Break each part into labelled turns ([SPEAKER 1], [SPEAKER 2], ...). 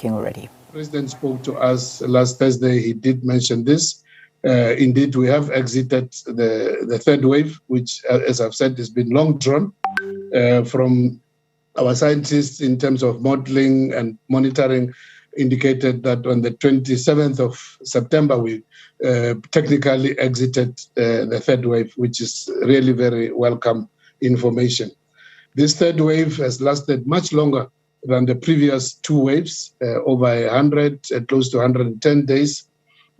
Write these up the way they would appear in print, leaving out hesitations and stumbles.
[SPEAKER 1] already?
[SPEAKER 2] The President spoke to us last Thursday. He did mention this. Indeed, we have exited the third wave, which, as I've said, has been long drawn from our scientists in terms of modeling and monitoring. Indicated that on the 27th of September, we technically exited the third wave, which is really very welcome information. This third wave has lasted much longer than the previous two waves, over 100, close to 110 days,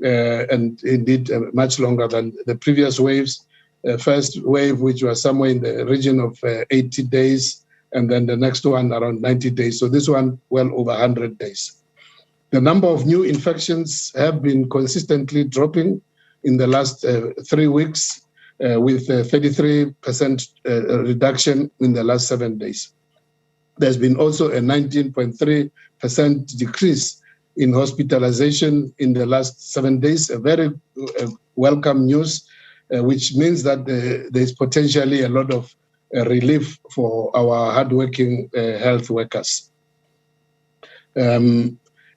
[SPEAKER 2] and indeed much longer than the previous waves. First wave, which was somewhere in the region of 80 days, and then the next one around 90 days. So this one, well over 100 days. The number of new infections have been consistently dropping in the last 3 weeks, with a 33% reduction in the last 7 days. There's been also a 19.3% decrease in hospitalization in the last 7 days, a very welcome news, which means that there's potentially a lot of relief for our hardworking health workers.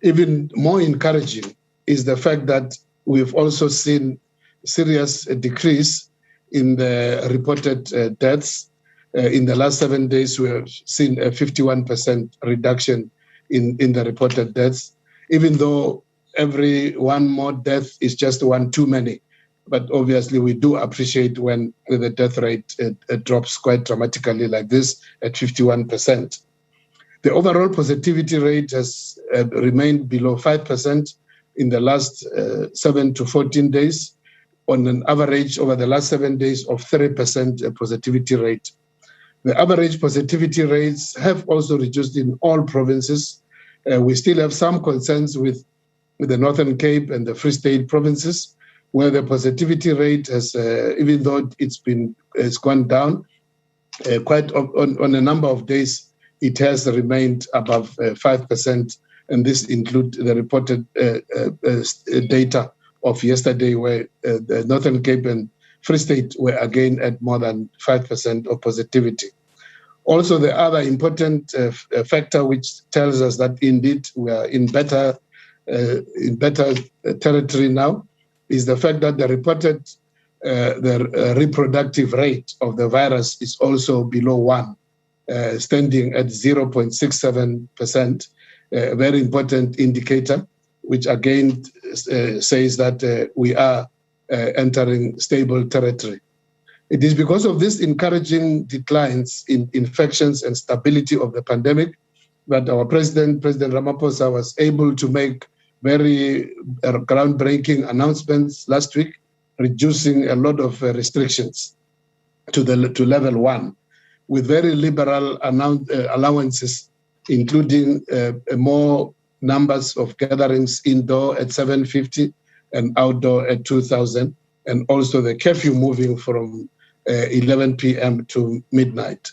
[SPEAKER 2] Even more encouraging is the fact that we've also seen serious decrease in the reported deaths. In the last 7 days, we have seen a 51% reduction in the reported deaths, even though every one more death is just one too many. But obviously, we do appreciate when the death rate drops quite dramatically like this at 51%. The overall positivity rate has remained below 5% in the last 7 to 14 days, on an average over the last 7 days of 3% positivity rate. The average positivity rates have also reduced in all provinces. We still have some concerns with the Northern Cape and the Free State provinces, where the positivity rate has, even though it's gone down quite on a number of days, it has remained above 5%, and this includes the reported data of yesterday, where the Northern Cape and Free State were again at more than 5% of positivity. Also, the other important factor which tells us that indeed we are in better territory now is the fact that the reported reproductive rate of the virus is also below 1. Standing at 0.67%, a very important indicator, which again says that we are entering stable territory. It is because of these encouraging declines in infections and stability of the pandemic that our President Ramaphosa, was able to make very groundbreaking announcements last week, reducing a lot of restrictions to level 1. With very liberal allowances, including more numbers of gatherings indoor at 750 and outdoor at 2,000, and also the curfew moving from 11 p.m. to midnight.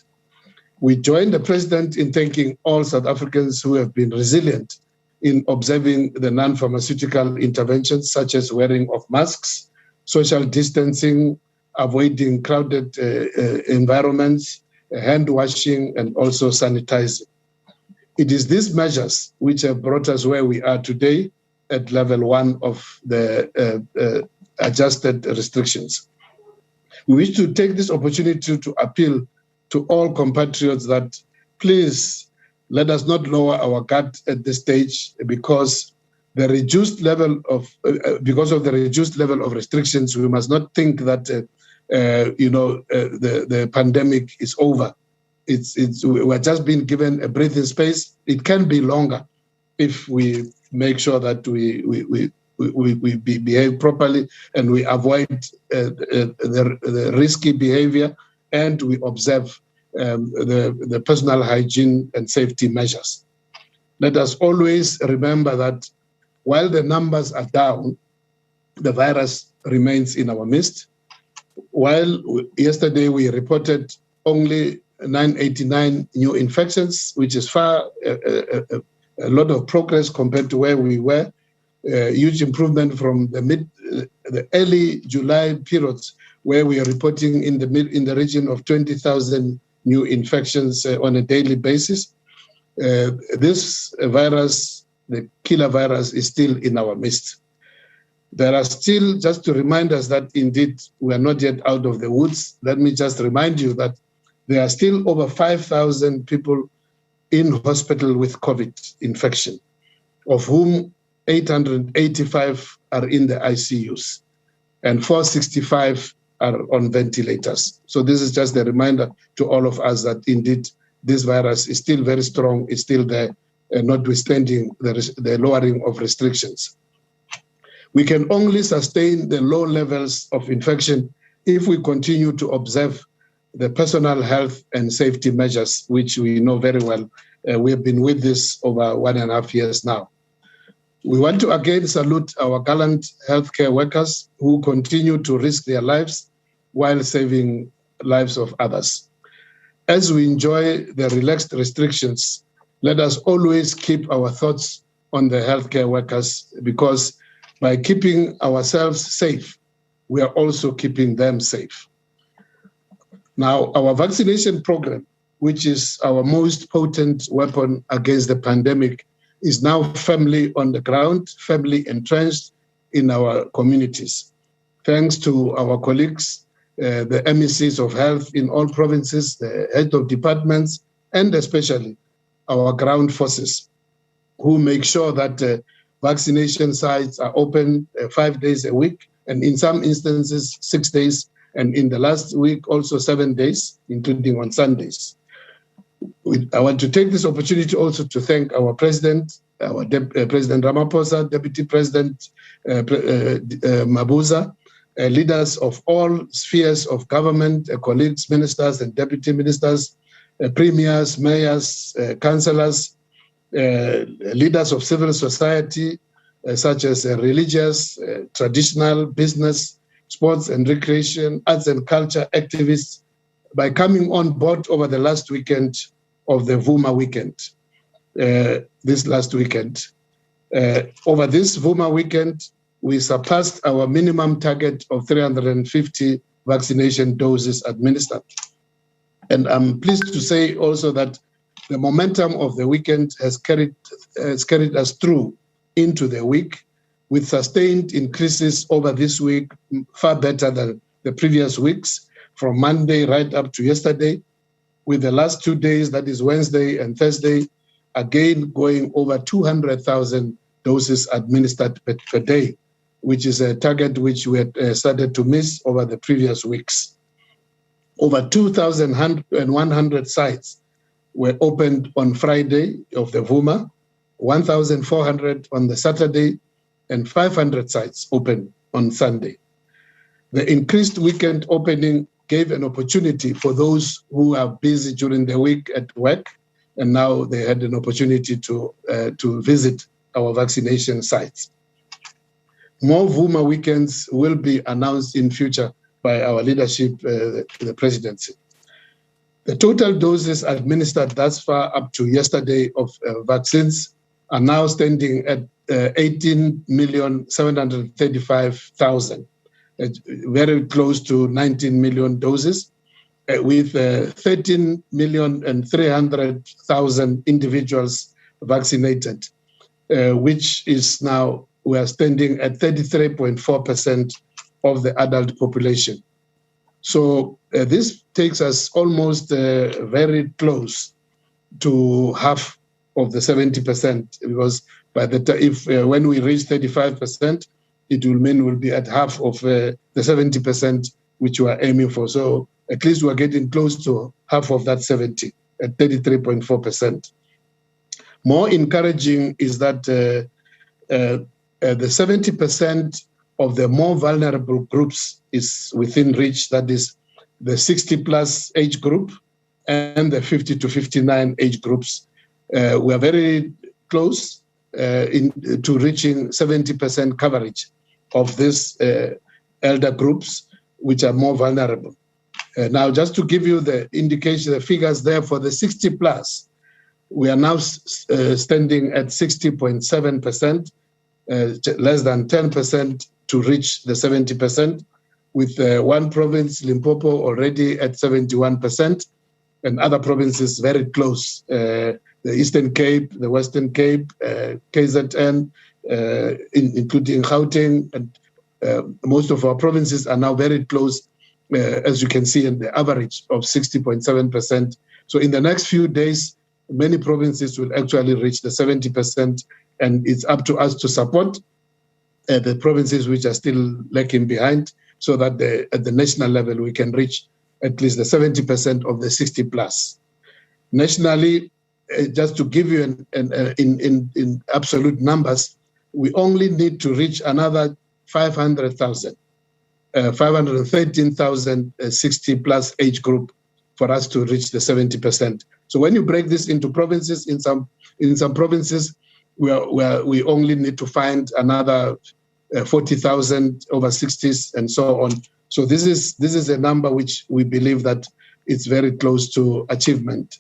[SPEAKER 2] We join the President in thanking all South Africans who have been resilient in observing the non-pharmaceutical interventions, such as wearing of masks, social distancing, avoiding crowded environments, hand washing, and also sanitizing. It is these measures which have brought us where we are today at level 1 of the adjusted restrictions. We wish to take this opportunity to appeal to all compatriots that please let us not lower our guard at this stage, because of the reduced level of restrictions. We must not think that the pandemic is over. We're just being given a breathing space. It can be longer if we make sure that we behave properly and we avoid the risky behavior, and we observe the personal hygiene and safety measures. Let us always remember that while the numbers are down, the virus remains in our midst. While yesterday we reported only 989 new infections, which is far a lot of progress compared to where we were. Huge improvement from the early July periods, where we are reporting in the region of 20,000 new infections on a daily basis. This virus the killer virus is still in our midst. There are still, just to remind us that indeed we are not yet out of the woods, let me just remind you that there are still over 5,000 people in hospital with COVID infection, of whom 885 are in the ICUs and 465 are on ventilators. So this is just a reminder to all of us that indeed this virus is still very strong, it's still there, notwithstanding the lowering of restrictions. We can only sustain the low levels of infection if we continue to observe the personal health and safety measures, which we know very well. We have been with this over 1.5 years now. We want to again salute our gallant healthcare workers who continue to risk their lives while saving lives of others. As we enjoy the relaxed restrictions, let us always keep our thoughts on the healthcare workers, because by keeping ourselves safe, we are also keeping them safe. Now, our vaccination program, which is our most potent weapon against the pandemic, is now firmly on the ground, firmly entrenched in our communities. Thanks to our colleagues, the MECs of health in all provinces, the head of departments, and especially our ground forces, who make sure that vaccination sites are open 5 days a week, and in some instances, 6 days, and in the last week, also 7 days, including on Sundays. I want to take this opportunity also to thank our President, President Ramaphosa, Deputy President Mabuza, leaders of all spheres of government, colleagues, ministers and deputy ministers, premiers, mayors, councillors, leaders of civil society, such as religious, traditional, business, sports and recreation, arts and culture activists, by coming on board over the last weekend of the Vuma weekend, this last weekend. Over this Vuma weekend, we surpassed our minimum target of 350 vaccination doses administered. And I'm pleased to say also that the momentum of the weekend has carried us through into the week, with sustained increases over this week, far better than the previous weeks, from Monday right up to yesterday, with the last 2 days, that is Wednesday and Thursday, again going over 200,000 doses administered per day, which is a target which we had started to miss over the previous weeks. Over 2,100 sites were opened on Friday of the Vuma, 1,400 on the Saturday, and 500 sites open on Sunday. The increased weekend opening gave an opportunity for those who are busy during the week at work, and now they had an opportunity to visit our vaccination sites. More Vuma weekends will be announced in future by our leadership, the presidency. The total doses administered thus far up to yesterday of vaccines are now standing at 18,735,000, very close to 19 million doses, with 13,300,000 individuals vaccinated, which is now, we are standing at 33.4% of the adult population. So this takes us almost very close to half of the 70%, because by the time, when we reach 35%, it will mean we'll be at half of the 70% which we are aiming for. So at least we're getting close to half of that 70 at 33.4%. More encouraging is that the 70% of the more vulnerable groups is within reach, that is the 60+ age group and the 50 to 59 age groups. We are very close to reaching 70% coverage of these elder groups, which are more vulnerable. Now, just to give you the indication, the figures there for the 60+, we are now standing at 60.7%, less than 10% to reach the 70%, with one province, Limpopo, already at 71%, and other provinces very close, the Eastern Cape, the Western Cape, KZN, including Gauteng, and most of our provinces are now very close, as you can see, in the average of 60.7%. So in the next few days, many provinces will actually reach the 70%, and it's up to us to support the provinces which are still lagging behind, so that at the national level we can reach at least the 70% of the 60 plus. Nationally, just to give you in absolute numbers, we only need to reach another 500,000, 513,000 60 plus age group for us to reach the 70%. So when you break this into provinces, in some provinces, we only need to find another 40,000 over 60s and so on. So this is a number which we believe that it's very close to achievement.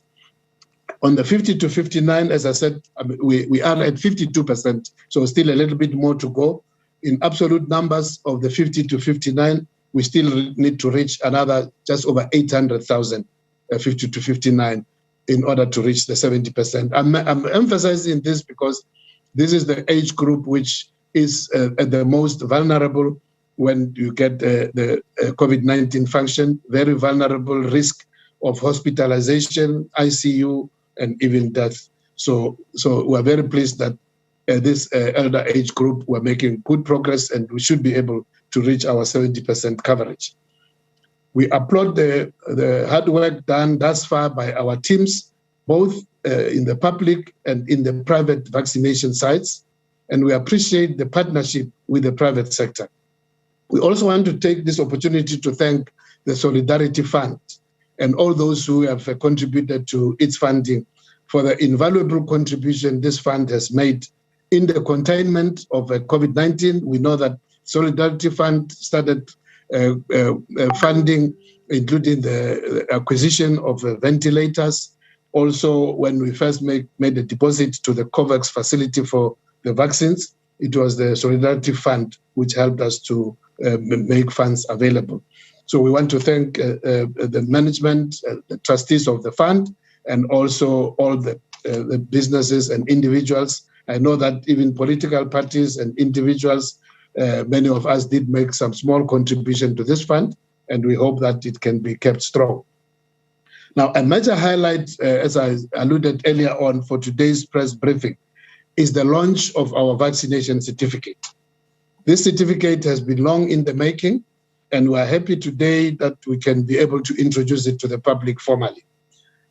[SPEAKER 2] On the 50 to 59, as I said, we are at 52%, so still a little bit more to go. In absolute numbers of the 50 to 59, we still need to reach another just over 800,000, 50 to 59, in order to reach the 70%. I'm emphasizing this because this is the age group which is at the most vulnerable when you get the COVID-19 function, very vulnerable, risk of hospitalization, ICU, and even death. So we're very pleased that this elder age group, we're making good progress, and we should be able to reach our 70% coverage. We applaud the hard work done thus far by our teams, both in the public and in the private vaccination sites, and we appreciate the partnership with the private sector. We also want to take this opportunity to thank the Solidarity Fund and all those who have contributed to its funding for the invaluable contribution this fund has made in the containment of COVID-19. We know that Solidarity Fund started funding, including the acquisition of ventilators. Also, when we first made a deposit to the COVAX facility for the vaccines, it was the Solidarity Fund which helped us to make funds available. So we want to thank the management, the trustees of the fund, and also all the businesses and individuals. I know that even political parties and individuals, many of us did make some small contribution to this fund, and we hope that it can be kept strong. Now, a major highlight, as I alluded earlier on for today's press briefing, is the launch of our vaccination certificate. This certificate has been long in the making, and we're happy today that we can be able to introduce it to the public formally.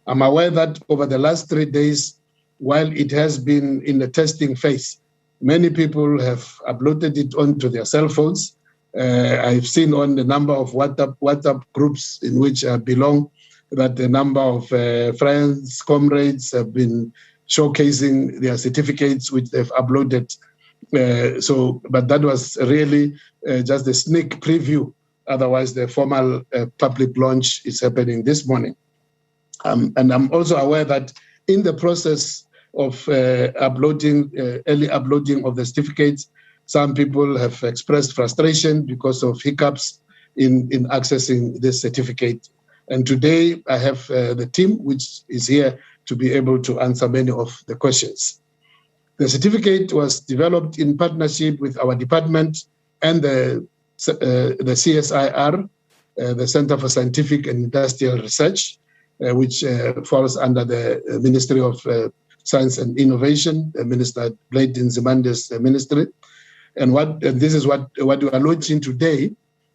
[SPEAKER 2] I'm aware that over the last 3 days, while it has been in the testing phase, many people have uploaded it onto their cell phones. I've seen on the number of WhatsApp groups in which I belong that the number of friends, comrades have been showcasing their certificates which they've uploaded. But that was really just a sneak preview. Otherwise, the formal public launch is happening this morning. And I'm also aware that in the process of early uploading of the certificates, some people have expressed frustration because of hiccups in accessing this certificate. And today I have the team which is here to be able to answer many of the questions. The certificate was developed in partnership with our department and the CSIR, the Center for Scientific and Industrial Research, which falls under the Ministry of Science and Innovation, Minister Blade Nzimande's ministry. And this is what we are launching today,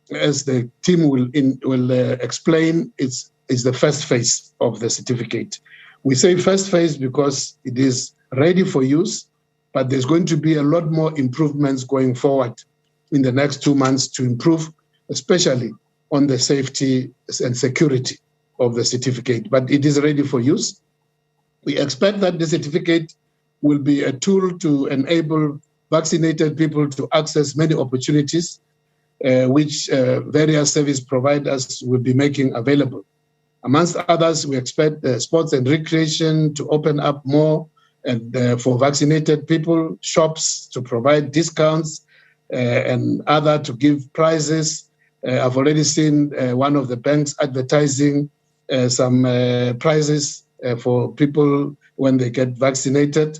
[SPEAKER 2] as the team will explain, is the first phase of the certificate. We say first phase because it is ready for use, but there's going to be a lot more improvements going forward in the next 2 months to improve, especially on the safety and security of the certificate. But it is ready for use. We expect that the certificate will be a tool to enable vaccinated people to access many opportunities which various service providers will be making available. Amongst others, we expect sports and recreation to open up more, and for vaccinated people, shops to provide discounts and other to give prizes. I've already seen one of the banks advertising some prizes for people when they get vaccinated.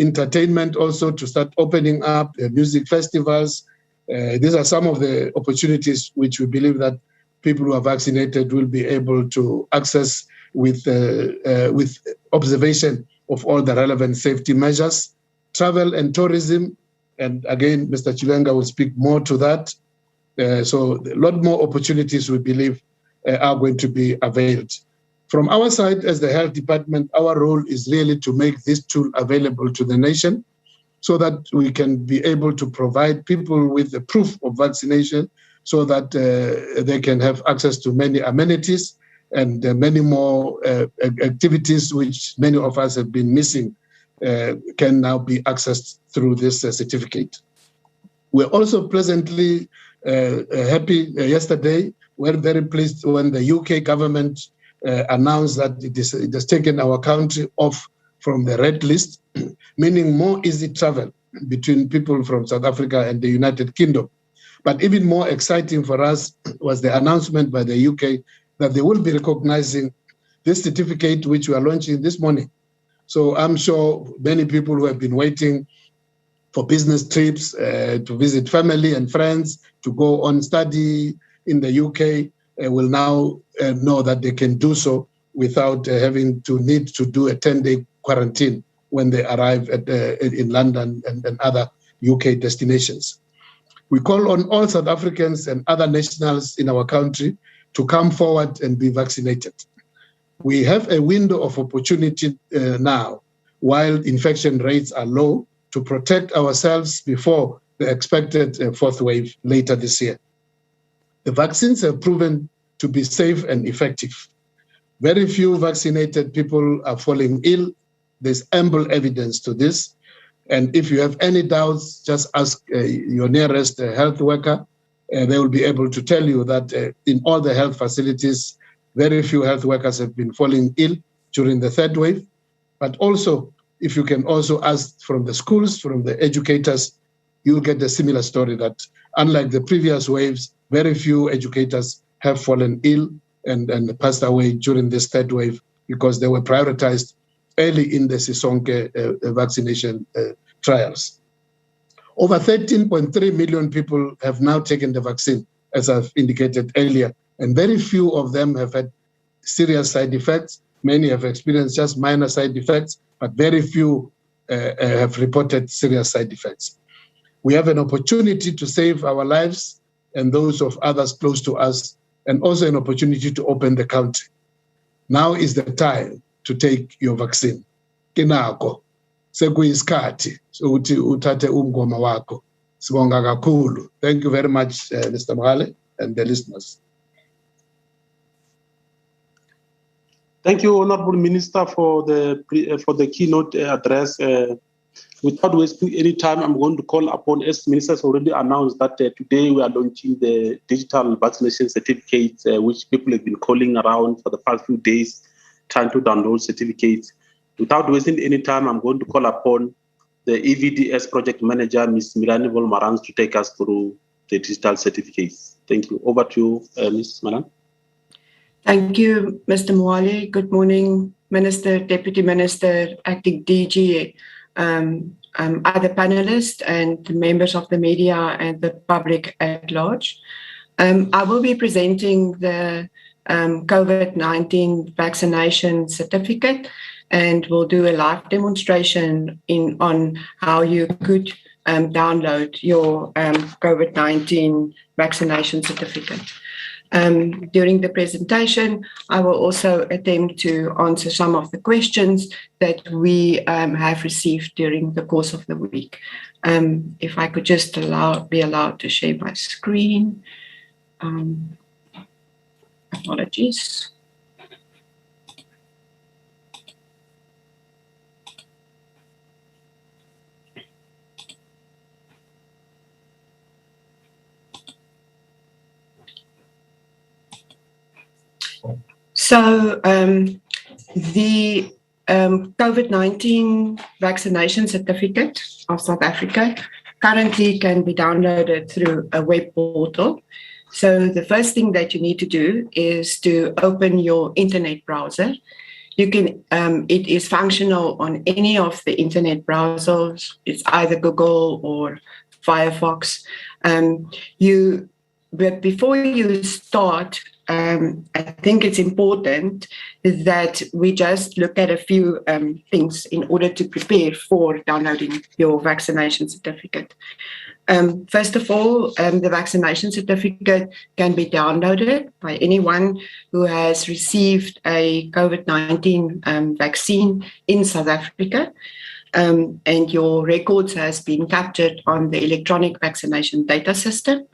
[SPEAKER 2] Entertainment also to start opening up, music festivals. These are some of the opportunities which we believe that people who are vaccinated will be able to access with observation of all the relevant safety measures. Travel and tourism, and again, Mr. Chilenga will speak more to that. So a lot more opportunities we believe are going to be availed. From our side as the health department, our role is really to make this tool available to the nation so that we can be able to provide people with the proof of vaccination so that they can have access to many amenities and many more activities which many of us have been missing can now be accessed through this certificate. We're also presently happy yesterday. We're very pleased when the UK government announced that it has taken our country off from the red list, meaning more easy travel between people from South Africa and the United Kingdom. But even more exciting for us was the announcement by the UK that they will be recognizing this certificate, which we are launching this morning. So I'm sure many people who have been waiting for business trips, to visit family and friends, to go on study in the UK, will now know that they can do so without having to need to do a 10-day quarantine when they arrive in London and other UK destinations. We call on all South Africans and other nationals in our country to come forward and be vaccinated. We have a window of opportunity now, while infection rates are low, to protect ourselves before the expected fourth wave later this year. The vaccines have proven to be safe and effective. Very few vaccinated people are falling ill. There's ample evidence to this. And if you have any doubts, just ask your nearest health worker. They will be able to tell you that in all the health facilities, very few health workers have been falling ill during the third wave. But also, if you can also ask from the schools, from the educators, you'll get a similar story that unlike the previous waves, very few educators have fallen ill and passed away during this third wave because they were prioritized early in the Sisonke vaccination trials. Over 13.3 million people have now taken the vaccine, as I've indicated earlier, and very few of them have had serious side effects. Many have experienced just minor side effects, but very few have reported serious side effects. We have an opportunity to save our lives and those of others close to us, and also an opportunity to open the country. Now is the time to take your vaccine. Kinako, sekuyisikhathi sokuthi uthathe umngoma wakho. Sibonga kakhulu. Thank you very much, Mr. Phaahla and the listeners.
[SPEAKER 1] Thank you, Honorable Minister, for the keynote address. Without wasting any time, I'm going to call upon, as Minister has already announced, that today we are launching the digital vaccination certificates, which people have been calling around for the past few days, trying to download certificates. Without wasting any time, I'm going to call upon the EVDS project manager, Ms. Milani Volmarans, to take us through the digital certificates. Thank you. Over to you, Ms. Malan.
[SPEAKER 3] Thank you, Mr. Mwale. Good morning, Minister, Deputy Minister, Acting DG, other panelists and members of the media and the public at large. I will be presenting the COVID-19 vaccination certificate, and we'll do a live demonstration on how you could download your COVID-19 vaccination certificate. During the presentation, I will also attempt to answer some of the questions that we have received during the course of the week. If I could just be allowed to share my screen. Apologies. So the COVID-19 vaccination certificate of South Africa currently can be downloaded through a web portal. So the first thing that you need to do is to open your internet browser. You can. It is functional on any of the internet browsers. It's either Google or Firefox. But before you start, I think it's important that we just look at a few things in order to prepare for downloading your vaccination certificate. First of all, the vaccination certificate can be downloaded by anyone who has received a COVID-19 vaccine in South Africa, and your records has been captured on the electronic vaccination data system.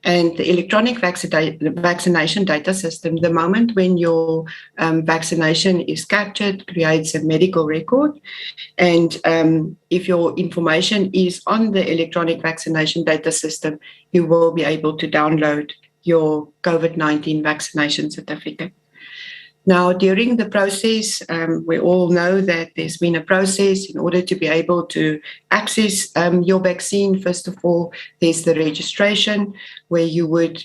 [SPEAKER 3] And the electronic vaccination data system, the moment when your vaccination is captured, creates a medical record. And if your information is on the electronic vaccination data system, you will be able to download your COVID-19 vaccination certificate. Now, during the process, we all know that there's been a process in order to be able to access your vaccine. First of all, there's the registration where you would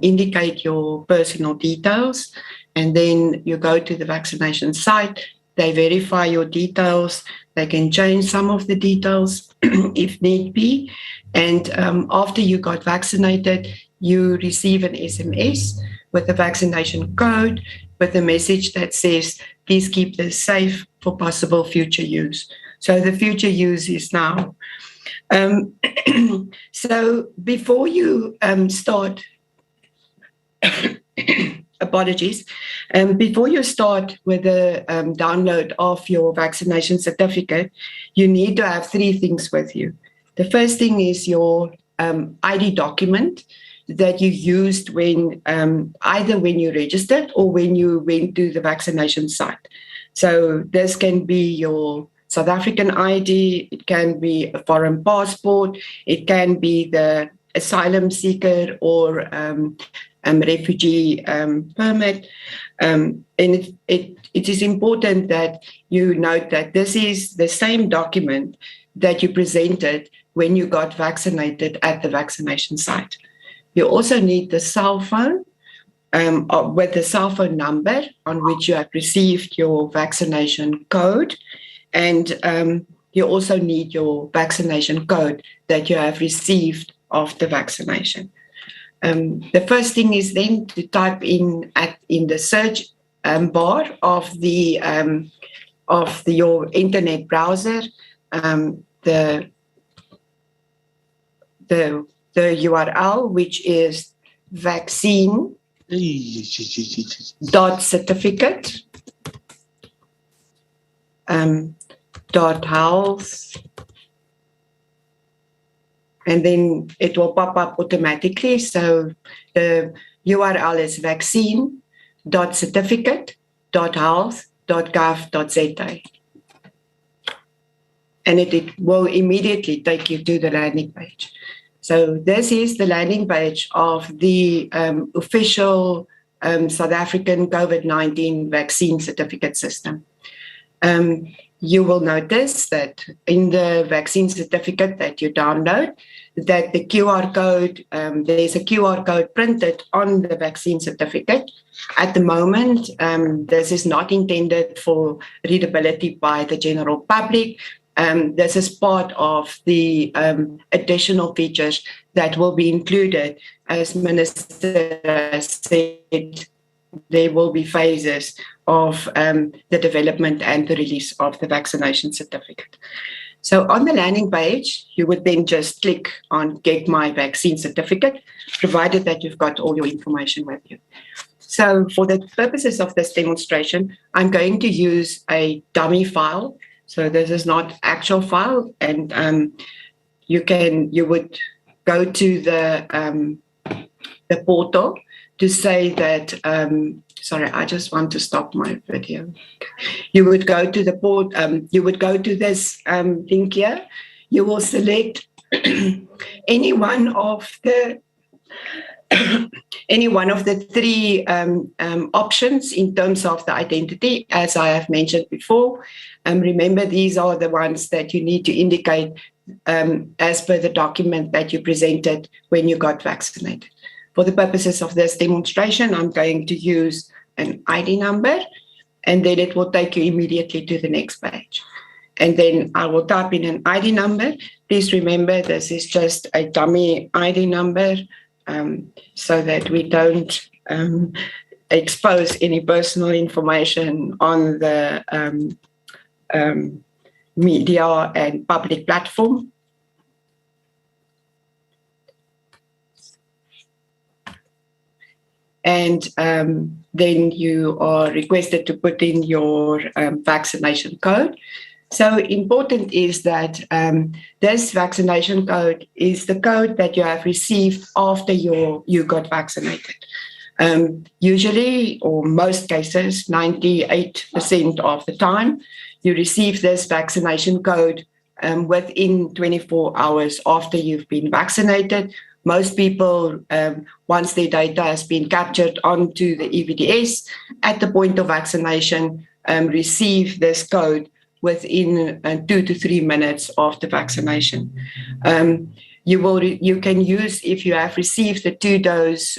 [SPEAKER 3] indicate your personal details, and then you go to the vaccination site. They verify your details. They can change some of the details if need be. And after you got vaccinated, you receive an SMS with a vaccination code, with a message that says, please keep this safe for possible future use. So the future use is now. So before you start, apologies, before you start with the download of your vaccination certificate, you need to have three things with you. The first thing is your ID document that you used when either when you registered or when you went to the vaccination site. So this can be your South African ID, it can be a foreign passport, it can be the asylum seeker or refugee permit. And it is important that you note that this is the same document that you presented when you got vaccinated at the vaccination site. You also need the cell phone with the cell phone number on which you have received your vaccination code. And you also need your vaccination code that you have received after vaccination. The first thing is then to type in the search bar of your internet browser the URL, which is vaccine.certificate .health, and then it will pop up automatically. So the URL is vaccine.certificate.health.gov.za. And it will immediately take you to the landing page. So this is the landing page of the official South African COVID-19 vaccine certificate system. You will notice that in the vaccine certificate that you download, that the QR code, there's a QR code printed on the vaccine certificate. At the moment, this is not intended for readability by the general public. This is part of the additional features that will be included. As Minister said, there will be phases of the development and the release of the vaccination certificate. So on the landing page, you would then just click on Get My Vaccine Certificate, provided that you've got all your information with you. So for the purposes of this demonstration, I'm going to use a dummy file. So this is not actual file, and you would go to the portal to say that. Sorry, I just want to stop my video. You would go to the port. You would go to this link here. You will select any one of the three options in terms of the identity, as I have mentioned before. Remember, these are the ones that you need to indicate as per the document that you presented when you got vaccinated. For the purposes of this demonstration, I'm going to use an ID number, and then it will take you immediately to the next page. And then I will type in an ID number. Please remember, this is just a dummy ID number, so that we don't expose any personal information on the media and public platform. And then you are requested to put in your vaccination code. So important is that this vaccination code is the code that you have received after you got vaccinated. Usually, or most cases, 98% of the time, you receive this vaccination code within 24 hours after you've been vaccinated. Most people, once their data has been captured onto the EVDS at the point of vaccination, receive this code within 2 to 3 minutes after vaccination. You can use, if you have received the 2-dose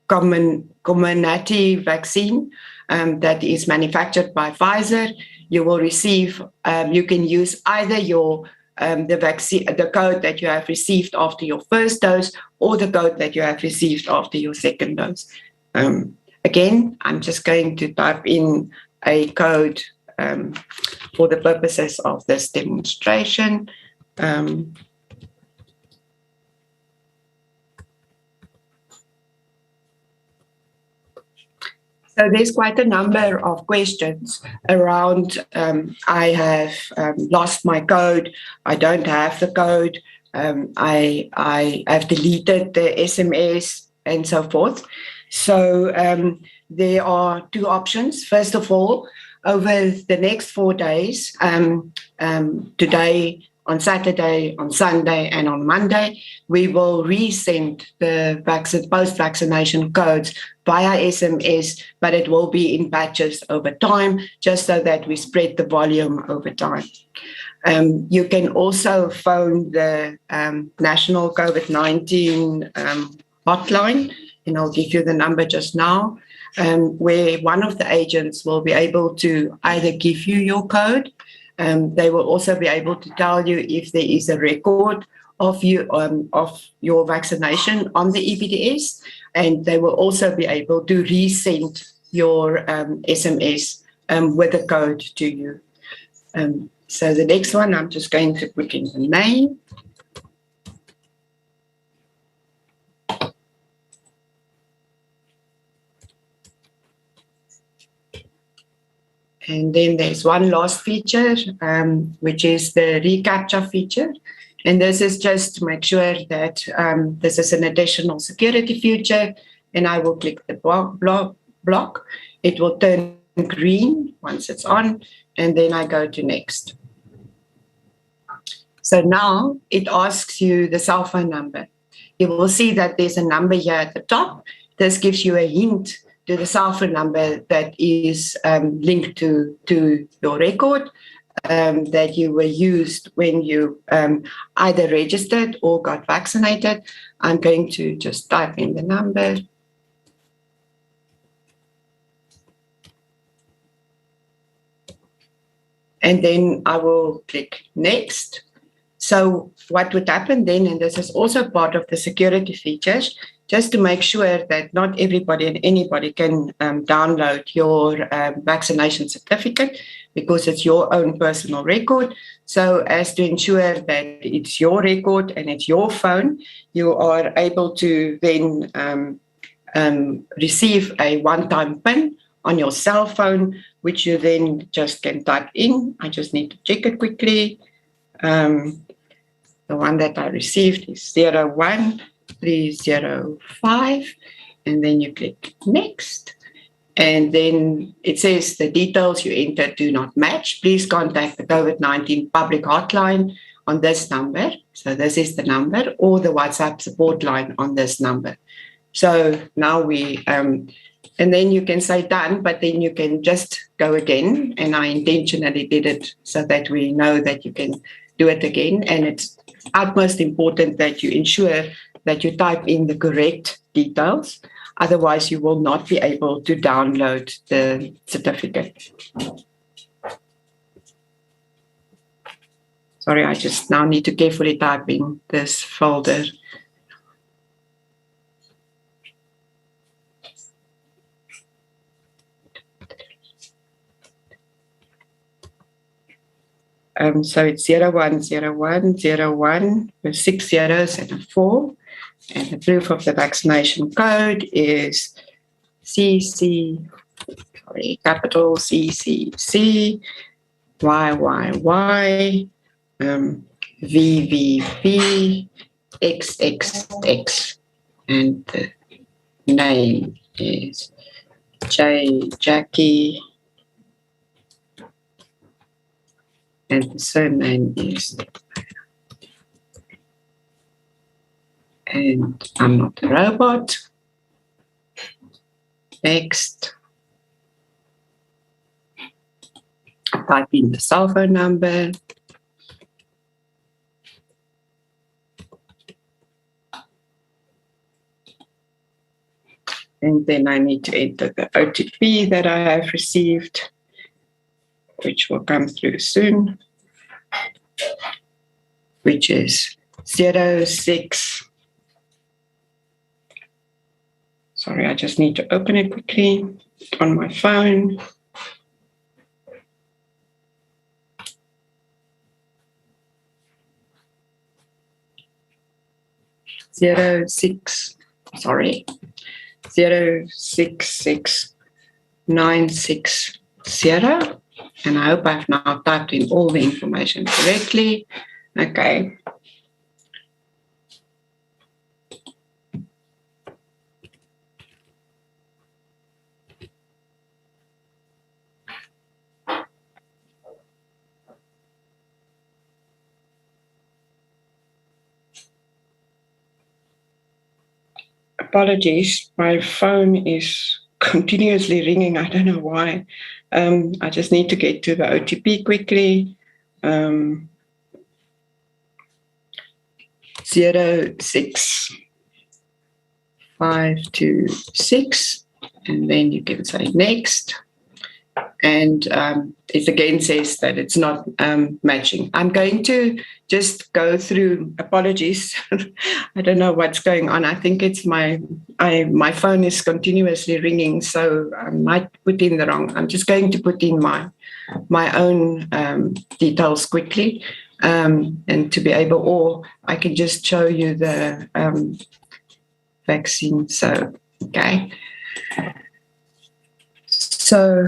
[SPEAKER 3] Comirnaty vaccine that is manufactured by Pfizer, you will receive. You can use either the code that you have received after your first dose, or the code that you have received after your second dose. Again, I'm just going to type in a code for the purposes of this demonstration. So there's quite a number of questions around, I have lost my code, I don't have the code, I have deleted the SMS, and so forth. So there are 2 options. First of all, over the next 4 days, today, on Saturday, on Sunday, and on Monday, we will resend the post-vaccination codes via SMS, but it will be in batches over time, just so that we spread the volume over time. You can also phone the National COVID-19 hotline, and I'll give you the number just now, where one of the agents will be able to either give you your code. They will also be able to tell you if there is a record of your vaccination on the EVDS, and they will also be able to resend your SMS with a code to you. So the next one, I'm just going to put in the name. And then there's one last feature, which is the reCAPTCHA feature. And this is just to make sure that this is an additional security feature. And I will click the block. It will turn green once it's on. And then I go to next. So now it asks you the cell phone number. You will see that there's a number here at the top. This gives you a hint to the cell phone number that is linked to your record that you were used when you either registered or got vaccinated. I'm going to just type in the number. And then I will click next. So what would happen then, and this is also part of the security features, just to make sure that not everybody and anybody can download your vaccination certificate, because it's your own personal record. So as to ensure that it's your record and it's your phone, you are able to then receive a one-time PIN on your cell phone, which you then just can type in. I just need to check it quickly. The one that I received is 01305, and then you click next. And then it says the details you entered do not match. Please contact the COVID-19 public hotline on this number. So this is the number, or the WhatsApp support line on this number. So now we, and then you can say done, but then you can just go again. And I intentionally did it so that we know that you can do it again. And it's utmost important that you ensure that you type in the correct details. Otherwise, you will not be able to download the certificate. Sorry, I just now need to carefully type in this folder. So it's 010101 with 6 zeros and a 4. And the proof of the vaccination code is capital CCC, YYY, VVV, XXX. And the name is Jackie. And the surname is, and I'm not a robot. Next. Type in the cell phone number. And then I need to enter the OTP that I have received, which will come through soon, which is 06. Sorry, I just need to open it quickly on my phone. Zero 66960. And I hope I've now typed in all the information correctly. Okay. Apologies, my phone is continuously ringing. I don't know why. I just need to get to the OTP quickly. 06526, and then you can say next. And it again says that it's not matching. I'm going to just go through, apologies. I don't know what's going on. I think it's my phone is continuously ringing, so I might put in the wrong. I'm just going to put in my own details quickly, and to be able, or I can just show you the vaccine. So, okay. So,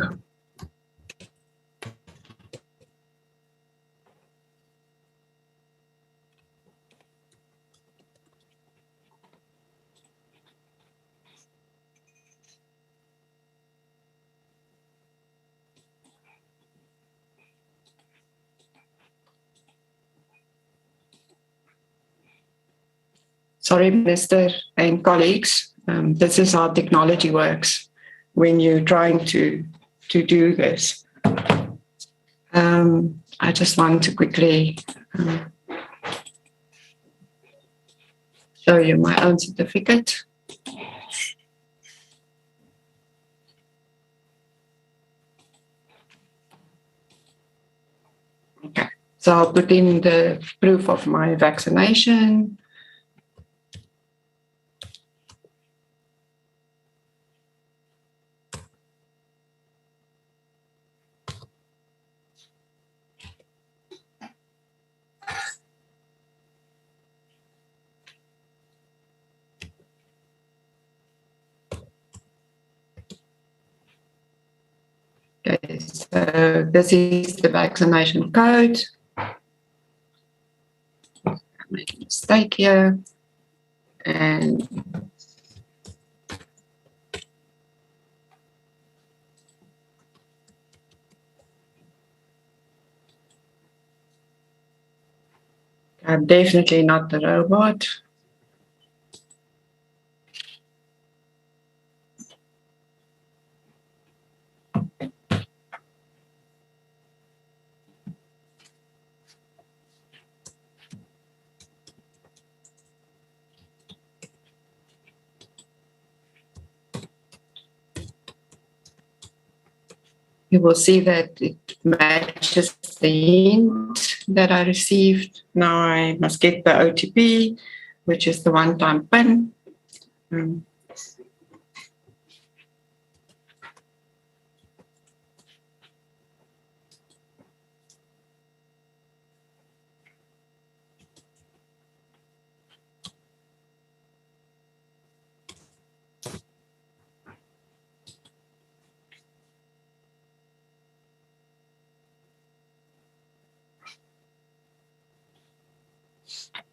[SPEAKER 3] sorry, Minister and colleagues, this is how technology works when you're trying to do this. I just want to quickly show you my own certificate. Okay, so I'll put in the proof of my vaccination. Okay, so this is the vaccination code. I made a mistake here. And I'm definitely not the robot. You will see that it matches the hint that I received. Now I must get the OTP, which is the one-time PIN.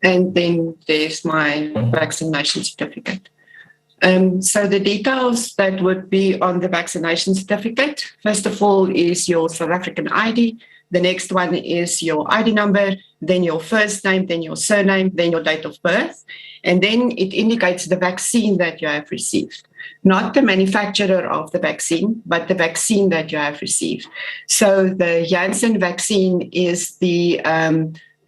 [SPEAKER 3] And then there's my vaccination certificate. So the details that would be on the vaccination certificate, first of all, is your South African ID. The next one is your ID number, then your first name, then your surname, then your date of birth. And then it indicates the vaccine that you have received. Not the manufacturer of the vaccine, but the vaccine that you have received. So the Janssen vaccine is the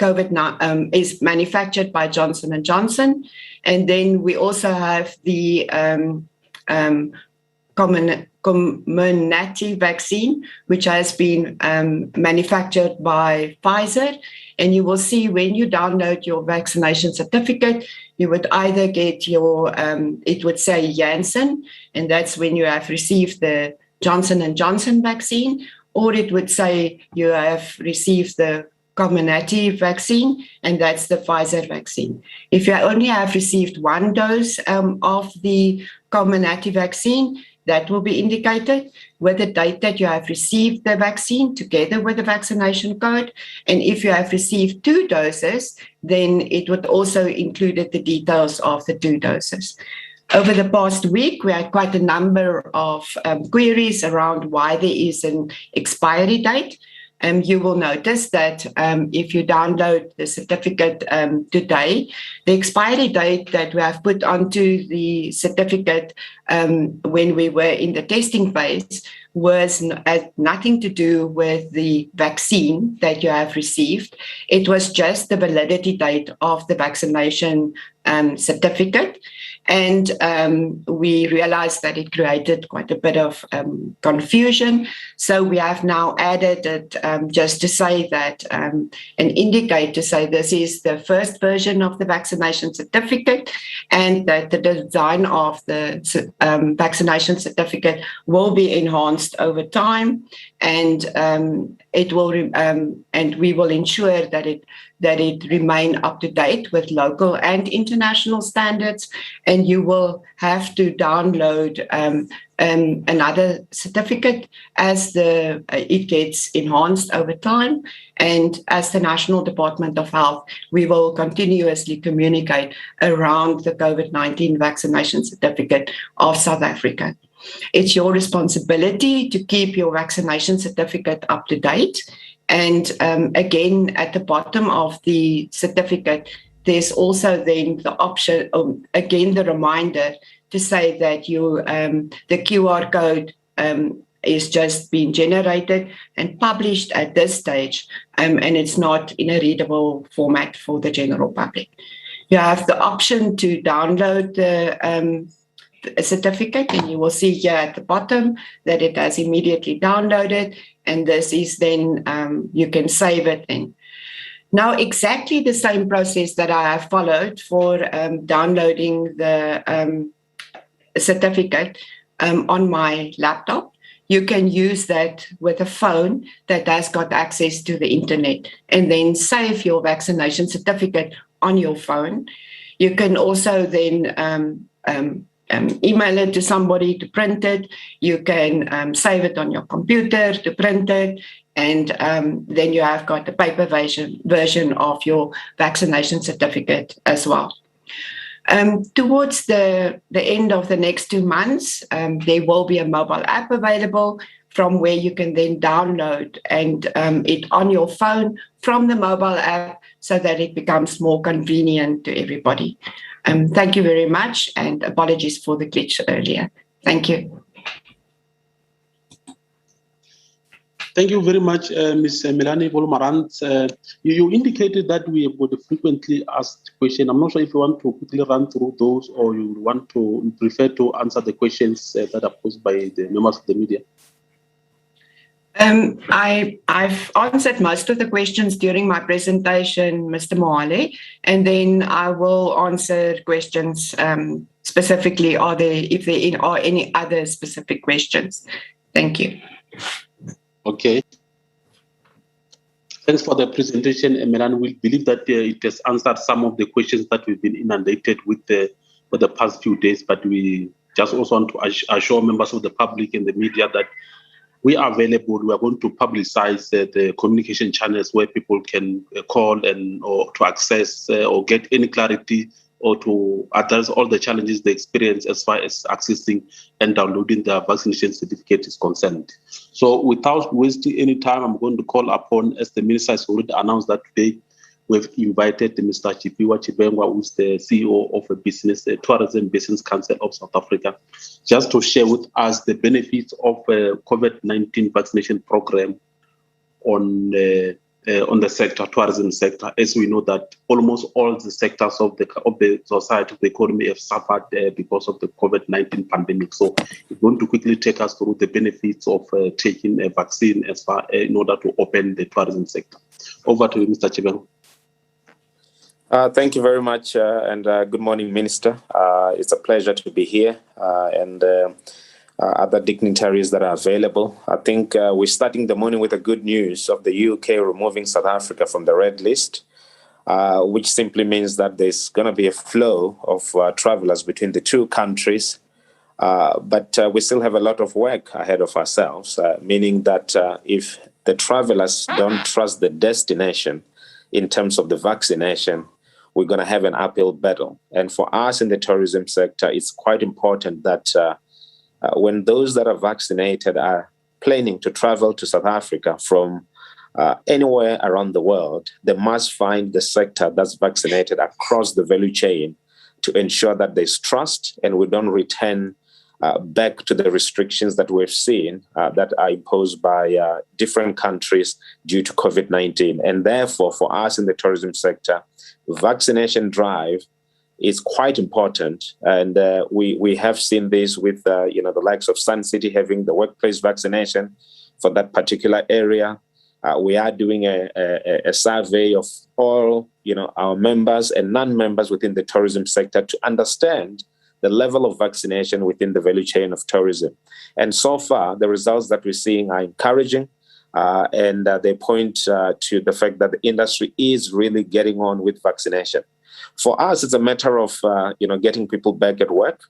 [SPEAKER 3] is manufactured by Johnson & Johnson. And then we also have the Comirnaty vaccine, which has been manufactured by Pfizer. And you will see when you download your vaccination certificate, you would either get your, it would say Janssen, and that's when you have received the Johnson & Johnson vaccine, or it would say you have received the Comirnaty vaccine, and that's the Pfizer vaccine. If you only have received one dose of the Comirnaty vaccine, that will be indicated with the date that you have received the vaccine together with the vaccination code. And if you have received 2 doses, then it would also include the details of the 2 doses. Over the past week, we had quite a number of queries around why there is an expiry date. You will notice that if you download the certificate today, the expiry date that we have put onto the certificate when we were in the testing phase had nothing to do with the vaccine that you have received. It was just the validity date of the vaccination certificate. And we realized that it created quite a bit of confusion. So we have now added it just to say that, and indicate to say this is the first version of the vaccination certificate, and that the design of the vaccination certificate will be enhanced over time, and it will, and we will ensure that it remain up to date with local and international standards. And you will have to download another certificate as it gets enhanced over time. And as the National Department of Health, we will continuously communicate around the COVID-19 vaccination certificate of South Africa. It's your responsibility to keep your vaccination certificate up to date. And again, at the bottom of the certificate, there's also then the option, again, the reminder to say that the QR code is just being generated and published at this stage, and it's not in a readable format for the general public. You have the option to download a certificate, and you will see here at the bottom that it has immediately downloaded, and this is then, you can save it then. Now, exactly the same process that I have followed for downloading the certificate on my laptop, you can use that with a phone that has got access to the internet, and then save your vaccination certificate on your phone. You can also then email it to somebody to print it. You can save it on your computer to print it. And then you have got the paper version of your vaccination certificate as well. Towards the end of the next 2 months, there will be a mobile app available from where you can then download and it on your phone from the mobile app, so that it becomes more convenient to everybody. Thank you very much, and apologies for the glitch earlier. Thank you.
[SPEAKER 1] Thank you very much, Ms. Melanie Volmarant. You indicated that we have got a frequently asked question. I'm not sure if you want to quickly run through those, or you prefer to answer the questions that are posed by the members of the media.
[SPEAKER 3] I've answered most of the questions during my presentation, Mr. Mohale, and then I will answer questions specifically if there are any other specific questions. Thank you.
[SPEAKER 1] Okay. Thanks for the presentation, Melan. We believe that it has answered some of the questions that we've been inundated with for the past few days, but we just also want to assure members of the public and the media that we are available. We are going to publicize the communication channels where people can call or to access or get any clarity or to address all the challenges they experience as far as accessing and downloading their vaccination certificate is concerned. So without wasting any time, I'm going to call upon, as the minister has already announced that today, we've invited Mr. Chipiwa Chibengwa, who's the CEO of a Tourism Business Council of South Africa, just to share with us the benefits of a COVID-19 vaccination program on the tourism sector. As we know that almost all the sectors of the society, of the economy have suffered because of the COVID-19 pandemic. So we're going to quickly take us through the benefits of taking a vaccine in order to open the tourism sector. Over to you, Mr. Chibengwa.
[SPEAKER 4] Thank you very much, and good morning, Minister. It's a pleasure to be here, and other dignitaries that are available. I think we're starting the morning with the good news of the UK removing South Africa from the red list, which simply means that there's going to be a flow of travelers between the two countries. But we still have a lot of work ahead of ourselves, meaning that if the travelers don't trust the destination in terms of the vaccination, we're going to have an uphill battle. And for us in the tourism sector, it's quite important that when those that are vaccinated are planning to travel to South Africa from anywhere around the world, they must find the sector that's vaccinated across the value chain to ensure that there's trust and we don't return back to the restrictions that we've seen that are imposed by different countries due to COVID-19. And therefore, for us in the tourism sector, vaccination drive is quite important. And we have seen this with the likes of Sun City having the workplace vaccination for that particular area. We are doing a survey of all our members and non-members within the tourism sector to understand the level of vaccination within the value chain of tourism. And so far, the results that we're seeing are encouraging, and they point to the fact that the industry is really getting on with vaccination. For us, it's a matter of getting people back at work,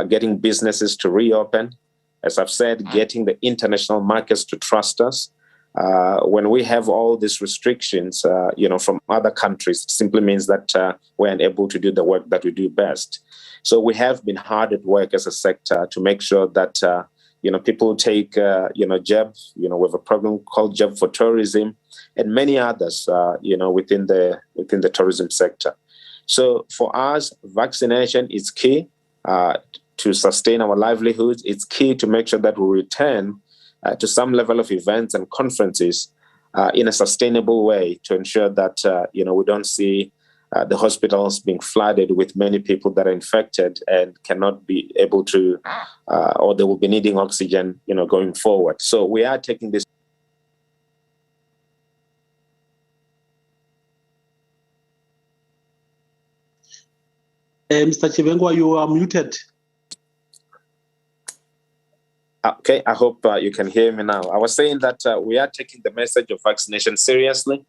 [SPEAKER 4] getting businesses to reopen. As I've said, getting the international markets to trust us. When we have all these restrictions, from other countries, it simply means that we're unable to do the work that we do best. So we have been hard at work as a sector to make sure that people take JEB. We have a program called JEB for tourism, and many others within the tourism sector. So for us, vaccination is key to sustain our livelihoods. It's key to make sure that we return to some level of events and conferences in a sustainable way to ensure that we don't see the hospitals being flooded with many people that are infected and cannot be able to, or they will be needing oxygen, going forward. So we are taking this.
[SPEAKER 1] Mr. Chibengwa, you are muted.
[SPEAKER 4] Okay, I hope you can hear me now. I was saying that we are taking the message of vaccination seriously,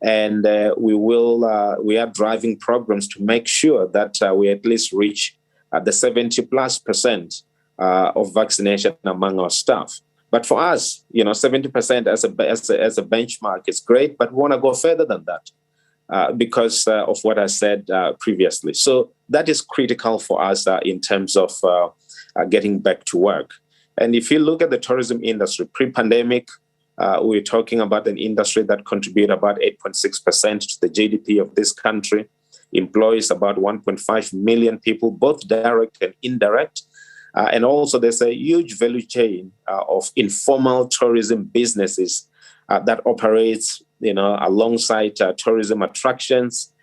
[SPEAKER 4] and we are driving programs to make sure that we at least reach the 70+% of vaccination among our staff. But for us, 70% as a benchmark is great, but we want to go further than that because of what I said previously. So that is critical for us in terms of getting back to work. And if you look at the tourism industry pre-pandemic, we're talking about an industry that contributes about 8.6% to the GDP of this country, employs about 1.5 million people, both direct and indirect. And also there's a huge value chain of informal tourism businesses that operates, alongside tourism attractions,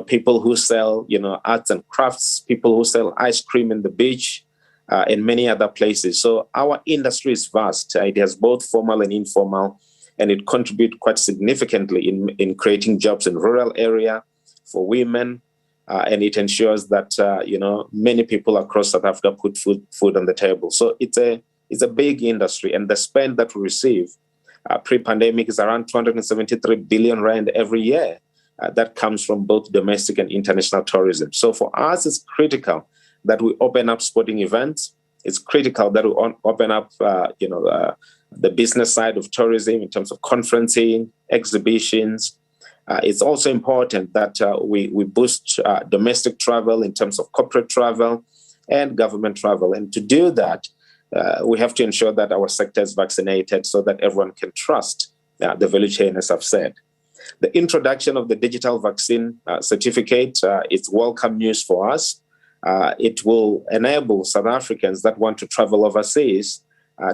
[SPEAKER 4] people who sell, arts and crafts, people who sell ice cream in the beach, and many other places. So our industry is vast. It has both formal and informal, and it contributes quite significantly in creating jobs in rural area for women, and it ensures that many people across South Africa put food on the table. So it's a big industry, and the spend that we receive pre-pandemic is around 273 billion rand every year. That comes from both domestic and international tourism. So for us, it's critical that we open up sporting events. It's critical that we open up, the business side of tourism in terms of conferencing, exhibitions. It's also important that we boost domestic travel in terms of corporate travel and government travel. And to do that, we have to ensure that our sector is vaccinated so that everyone can trust the value chain, as I've said. The introduction of the digital vaccine certificate is welcome news for us. It will enable South Africans that want to travel overseas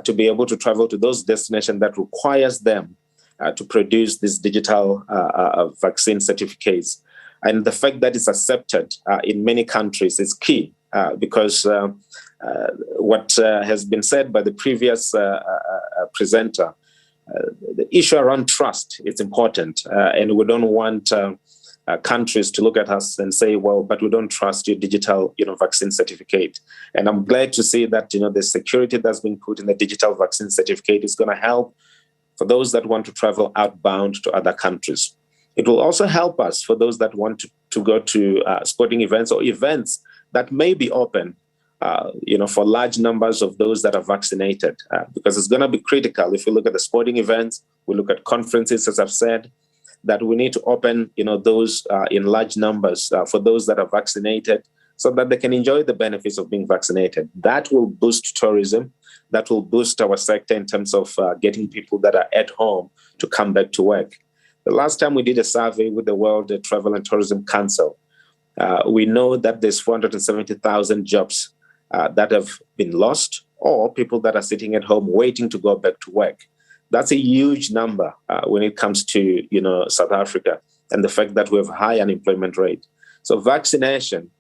[SPEAKER 4] to be able to travel to those destinations that requires them to produce these digital vaccine certificates. And the fact that it's accepted in many countries is key because what has been said by the previous presenter, the issue around trust is important, and we don't want countries to look at us and say, well, but we don't trust your digital vaccine certificate. And I'm glad to see that the security that's been put in the digital vaccine certificate is going to help for those that want to travel outbound to other countries. It will also help us for those that want to go to sporting events or events that may be open for large numbers of those that are vaccinated, because it's going to be critical. If we look at the sporting events, we look at conferences, as I've said, that we need to open, those in large numbers for those that are vaccinated so that they can enjoy the benefits of being vaccinated. That will boost tourism. That will boost our sector in terms of getting people that are at home to come back to work. The last time we did a survey with the World Travel and Tourism Council, we know that there's 470,000 jobs that have been lost, or people that are sitting at home waiting to go back to work. That's a huge number when it comes to South Africa and the fact that we have a high unemployment rate. So vaccination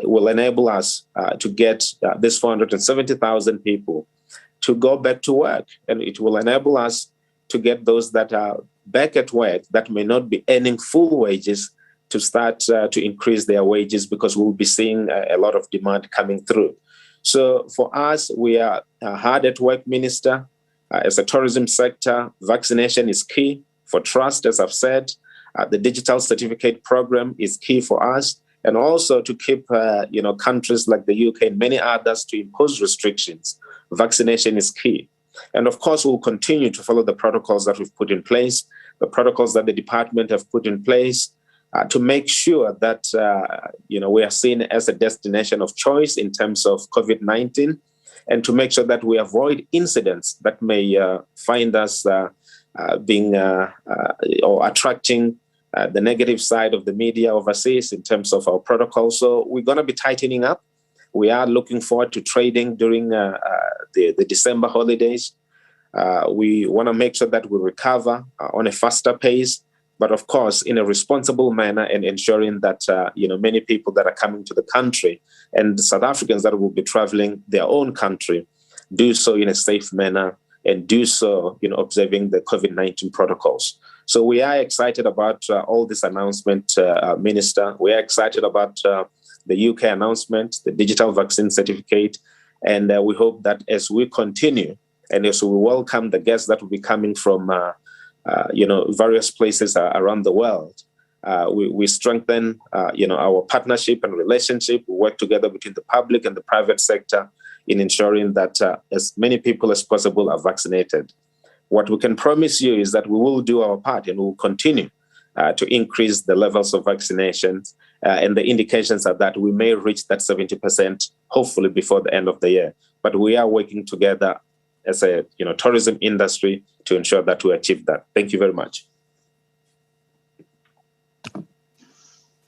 [SPEAKER 4] will enable us to get this 470,000 people to go back to work, and it will enable us to get those that are back at work that may not be earning full wages to start to increase their wages, because we'll be seeing a lot of demand coming through. So for us, we are hard at work, Minister. As a tourism sector, vaccination is key for trust, as I've said. The digital certificate program is key for us, and also to keep countries like the UK and many others to impose restrictions. Vaccination is key. And of course, we'll continue to follow the protocols that we've put in place, the protocols that the department have put in place, to make sure that we are seen as a destination of choice in terms of COVID-19, and to make sure that we avoid incidents that may find us being or attracting the negative side of the media overseas in terms of our protocols. So we're going to be tightening up. We are looking forward to trading during the December holidays. We want to make sure that we recover on a faster pace, but of course, in a responsible manner, and ensuring that, many people that are coming to the country and South Africans that will be traveling their own country do so in a safe manner and do so, observing the COVID-19 protocols. So we are excited about all this announcement, Minister. We are excited about the UK announcement, the digital vaccine certificate, and we hope that as we continue and as we welcome the guests that will be coming from various places around the world, we strengthen, our partnership and relationship. We work together between the public and the private sector in ensuring that as many people as possible are vaccinated. What we can promise you is that we will do our part, and we will continue to increase the levels of vaccinations. And the indications are that we may reach that 70%, hopefully before the end of the year. But we are working together as a tourism industry to ensure that we achieve that. Thank you very much.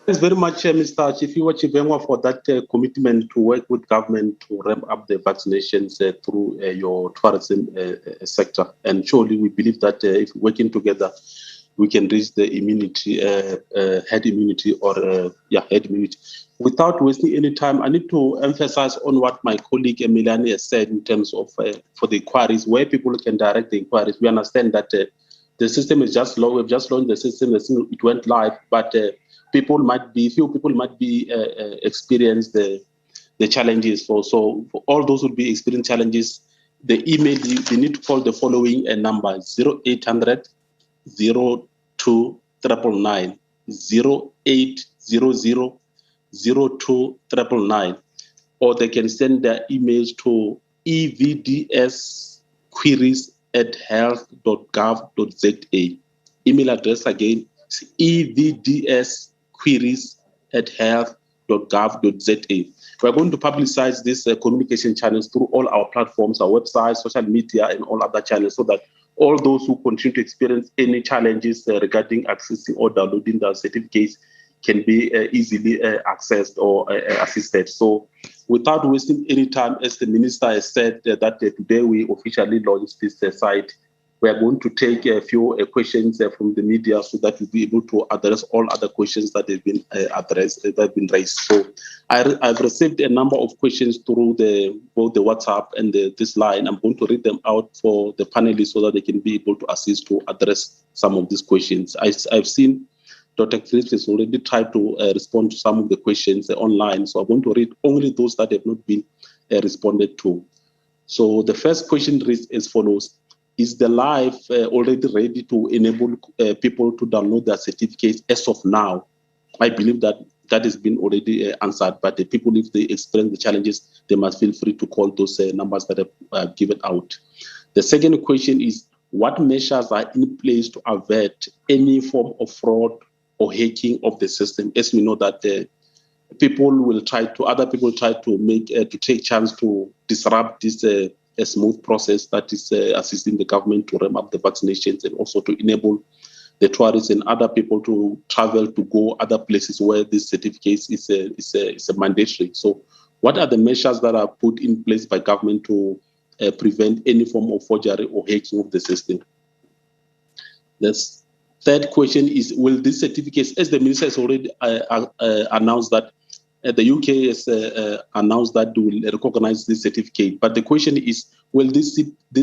[SPEAKER 1] Thanks very much, Mr. Chifiwa Chibengwa, for that commitment to work with government to ramp up the vaccinations through your tourism sector. And surely we believe that if working together, we can reach the immunity, herd immunity, or herd immunity. Without wasting any time, I need to emphasize on what my colleague Emiliani has said in terms of for the inquiries, where people can direct the inquiries. We understand that the system is just low. We've just launched the system. It went live, but few people might be experience the challenges. So for all those who will be experiencing challenges, the email, they need to call the following number: 0800 0299 0800 0299, or they can send their emails to evdsqueries@health.gov.za. Email address again is evdsqueries@health.gov.za. We're going to publicize these communication channels through all our platforms, our website, social media, and all other channels, so that all those who continue to experience any challenges regarding accessing or downloading the certificates can be easily accessed or assisted. So without wasting any time, as the minister has said that today we officially launched this site, we are going to take a few questions from the media so that we'll be able to address all other questions that have been addressed, that have been raised. So I've received a number of questions through both the WhatsApp and this line. I'm going to read them out for the panelists so that they can be able to assist to address some of these questions. I've seen Dr. Chris has already tried to respond to some of the questions online, so I'm going to read only those that have not been responded to. So the first question reads as follows: is the live already ready to enable people to download their certificates as of now? I believe that has been already answered, but the people, if they experience the challenges, they must feel free to call those numbers that are given out. The second question is, what measures are in place to avert any form of fraud or hacking of the system? As we know that other people try to take chance to disrupt this a smooth process that is assisting the government to ramp up the vaccinations, and also to enable the tourists and other people to travel to go other places where this certificate is a mandatory. So what are the measures that are put in place by government to prevent any form of forgery or hacking of the system? The third question is, will these certificates, as the minister has already announced that the UK has announced that they will recognize this certificate, but the question is, will these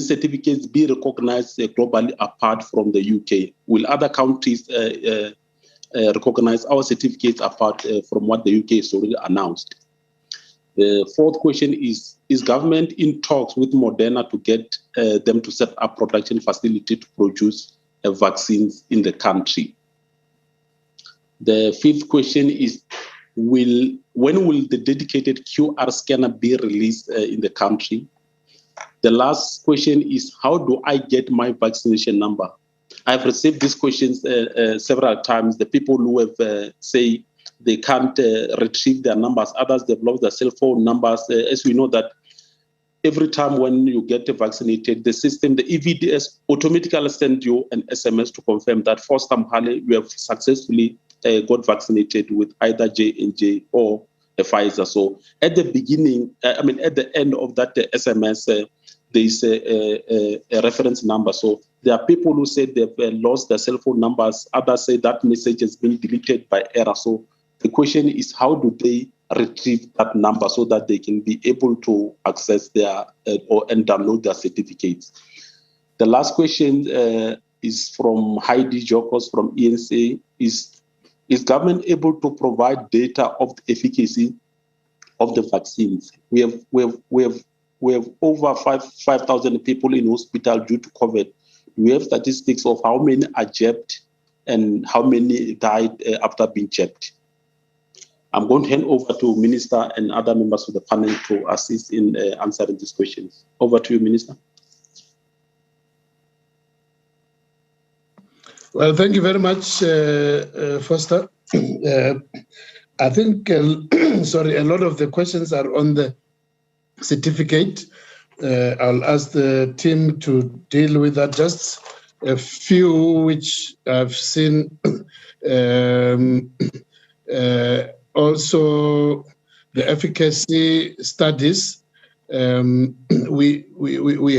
[SPEAKER 1] certificates be recognized globally apart from the UK? Will other countries recognize our certificates apart from what the UK has already announced? The fourth question is government in talks with Moderna to get them to set up production facility to produce vaccines in the country? The fifth question is, when will the dedicated QR scanner be released in the country? The last question is, how do I get my vaccination number? I've received these questions several times. The people who have say they can't retrieve their numbers, others they've lost their cell phone numbers. As we know that every time when you get vaccinated, the system, the EVDS, automatically sends you an SMS to confirm that for Phaahla, you have successfully got vaccinated with either J&J or Pfizer. So at the beginning, at the end of that SMS, there is a reference number. So there are people who say they've lost their cell phone numbers. Others say that message has been deleted by error. So the question is, how do they retrieve that number so that they can be able to access their and download their certificates? The last question is from Heidi Jokos from ENSA. Is government able to provide data of the efficacy of the vaccines? We have over 5,000 people in hospital due to COVID. We have statistics of how many are jabbed and how many died after being jabbed. I'm going to hand over to Minister and other members of the panel to assist in answering these questions. Over to you, Minister.
[SPEAKER 2] Well, thank you very much, Foster. I think, a lot of the questions are on the certificate. I'll ask the team to deal with that. Just a few which I've seen. Also, the efficacy studies. We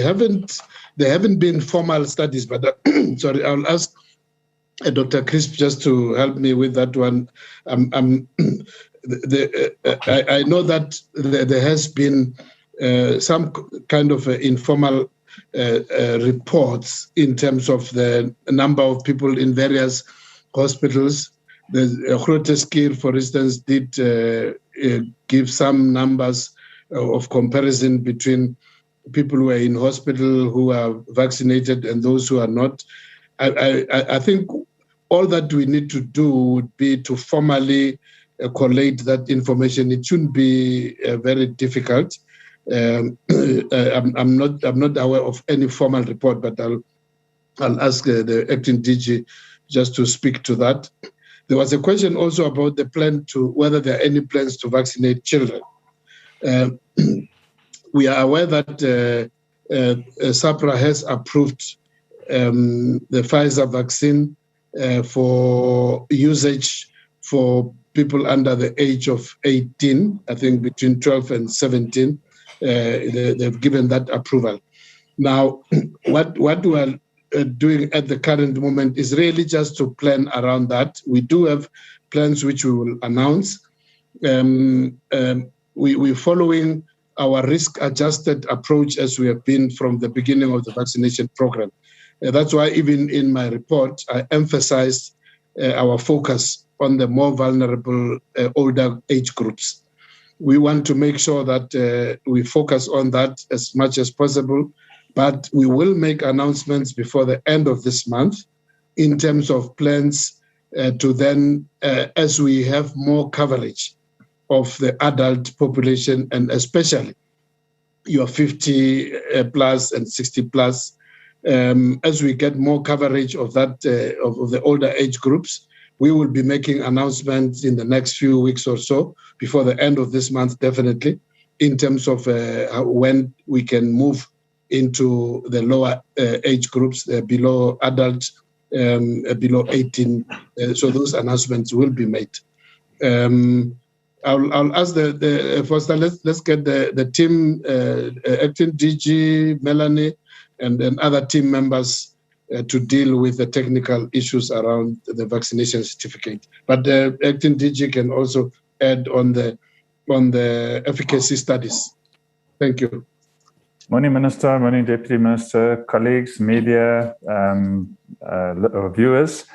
[SPEAKER 2] haven't. There haven't been formal studies, but sorry, I'll ask Dr. Crisp, just to help me with that one. I know that there has been some kind of informal reports in terms of the number of people in various hospitals. The Groote, for instance, did give some numbers of comparison between people who are in hospital who are vaccinated and those who are not. I think all that we need to do would be to formally collate that information. It shouldn't be very difficult. I'm not aware of any formal report, but I'll ask the acting DG just to speak to that. There was a question also about the plan to whether there are any plans to vaccinate children. We are aware that SAPRA has approved the Pfizer vaccine for usage for people under the age of 18, I think between 12 and 17. They've given that approval. Now, what we are doing at the current moment is really just to plan around that. We do have plans which we will announce. We're following our risk-adjusted approach as we have been from the beginning of the vaccination program. That's why even in my report, I emphasized our focus on the more vulnerable older age groups. We want to make sure that we focus on that as much as possible, but we will make announcements before the end of this month in terms of plans to then, as we have more coverage of the adult population, and especially your 50 plus and 60 plus, as we get more coverage of that of the older age groups, we will be making announcements in the next few weeks or so, before the end of this month, definitely, in terms of when we can move into the lower age groups, below adult, below 18. So those announcements will be made. I'll ask first, let's get the team, acting DG, Melanie, and then other team members to deal with the technical issues around the vaccination certificate. But the acting DG can also add on the efficacy studies. Thank you.
[SPEAKER 5] Morning, Minister. Morning, Deputy Minister, colleagues, media, viewers.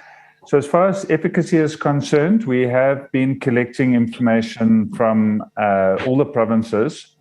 [SPEAKER 5] So as far as efficacy is concerned, we have been collecting information from all the provinces,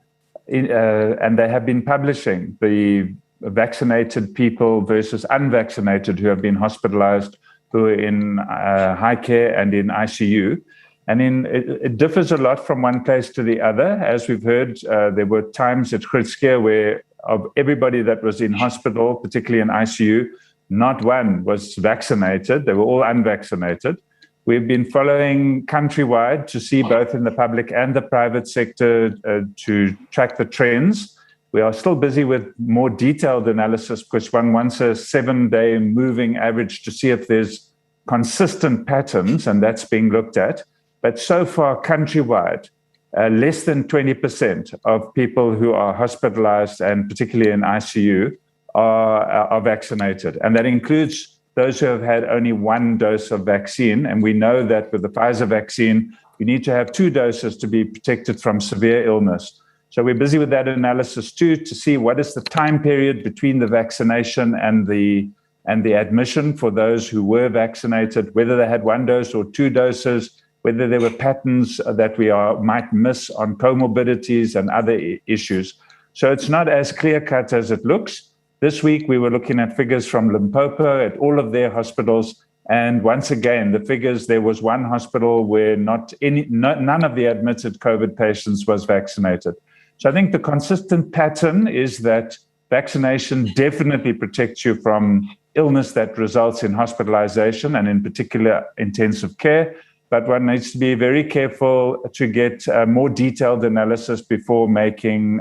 [SPEAKER 5] and they have been publishing the vaccinated people versus unvaccinated who have been hospitalized, who are in high care and in ICU. And it differs a lot from one place to the other. As we've heard, there were times at Groote where of everybody that was in hospital, particularly in ICU, not one was vaccinated. They were all unvaccinated. We've been following countrywide to see both in the public and the private sector to track the trends. We are still busy with more detailed analysis because one wants a 7-day moving average to see if there's consistent patterns, and that's being looked at. But so far, countrywide, less than 20% of people who are hospitalized, and particularly in ICU, are vaccinated. And that includes those who have had only one dose of vaccine. And we know that with the Pfizer vaccine, you need to have 2 doses to be protected from severe illness. So we're busy with that analysis too, to see what is the time period between the vaccination and the admission for those who were vaccinated, whether they had 1 dose or 2 doses, whether there were patterns that we might miss on comorbidities and other issues. So it's not as clear-cut as it looks. This week, we were looking at figures from Limpopo at all of their hospitals. And once again, the figures, there was one hospital where none of the admitted COVID patients was vaccinated. So I think the consistent pattern is that vaccination definitely protects you from illness that results in hospitalization and in particular intensive care. But one needs to be very careful to get more detailed analysis before making,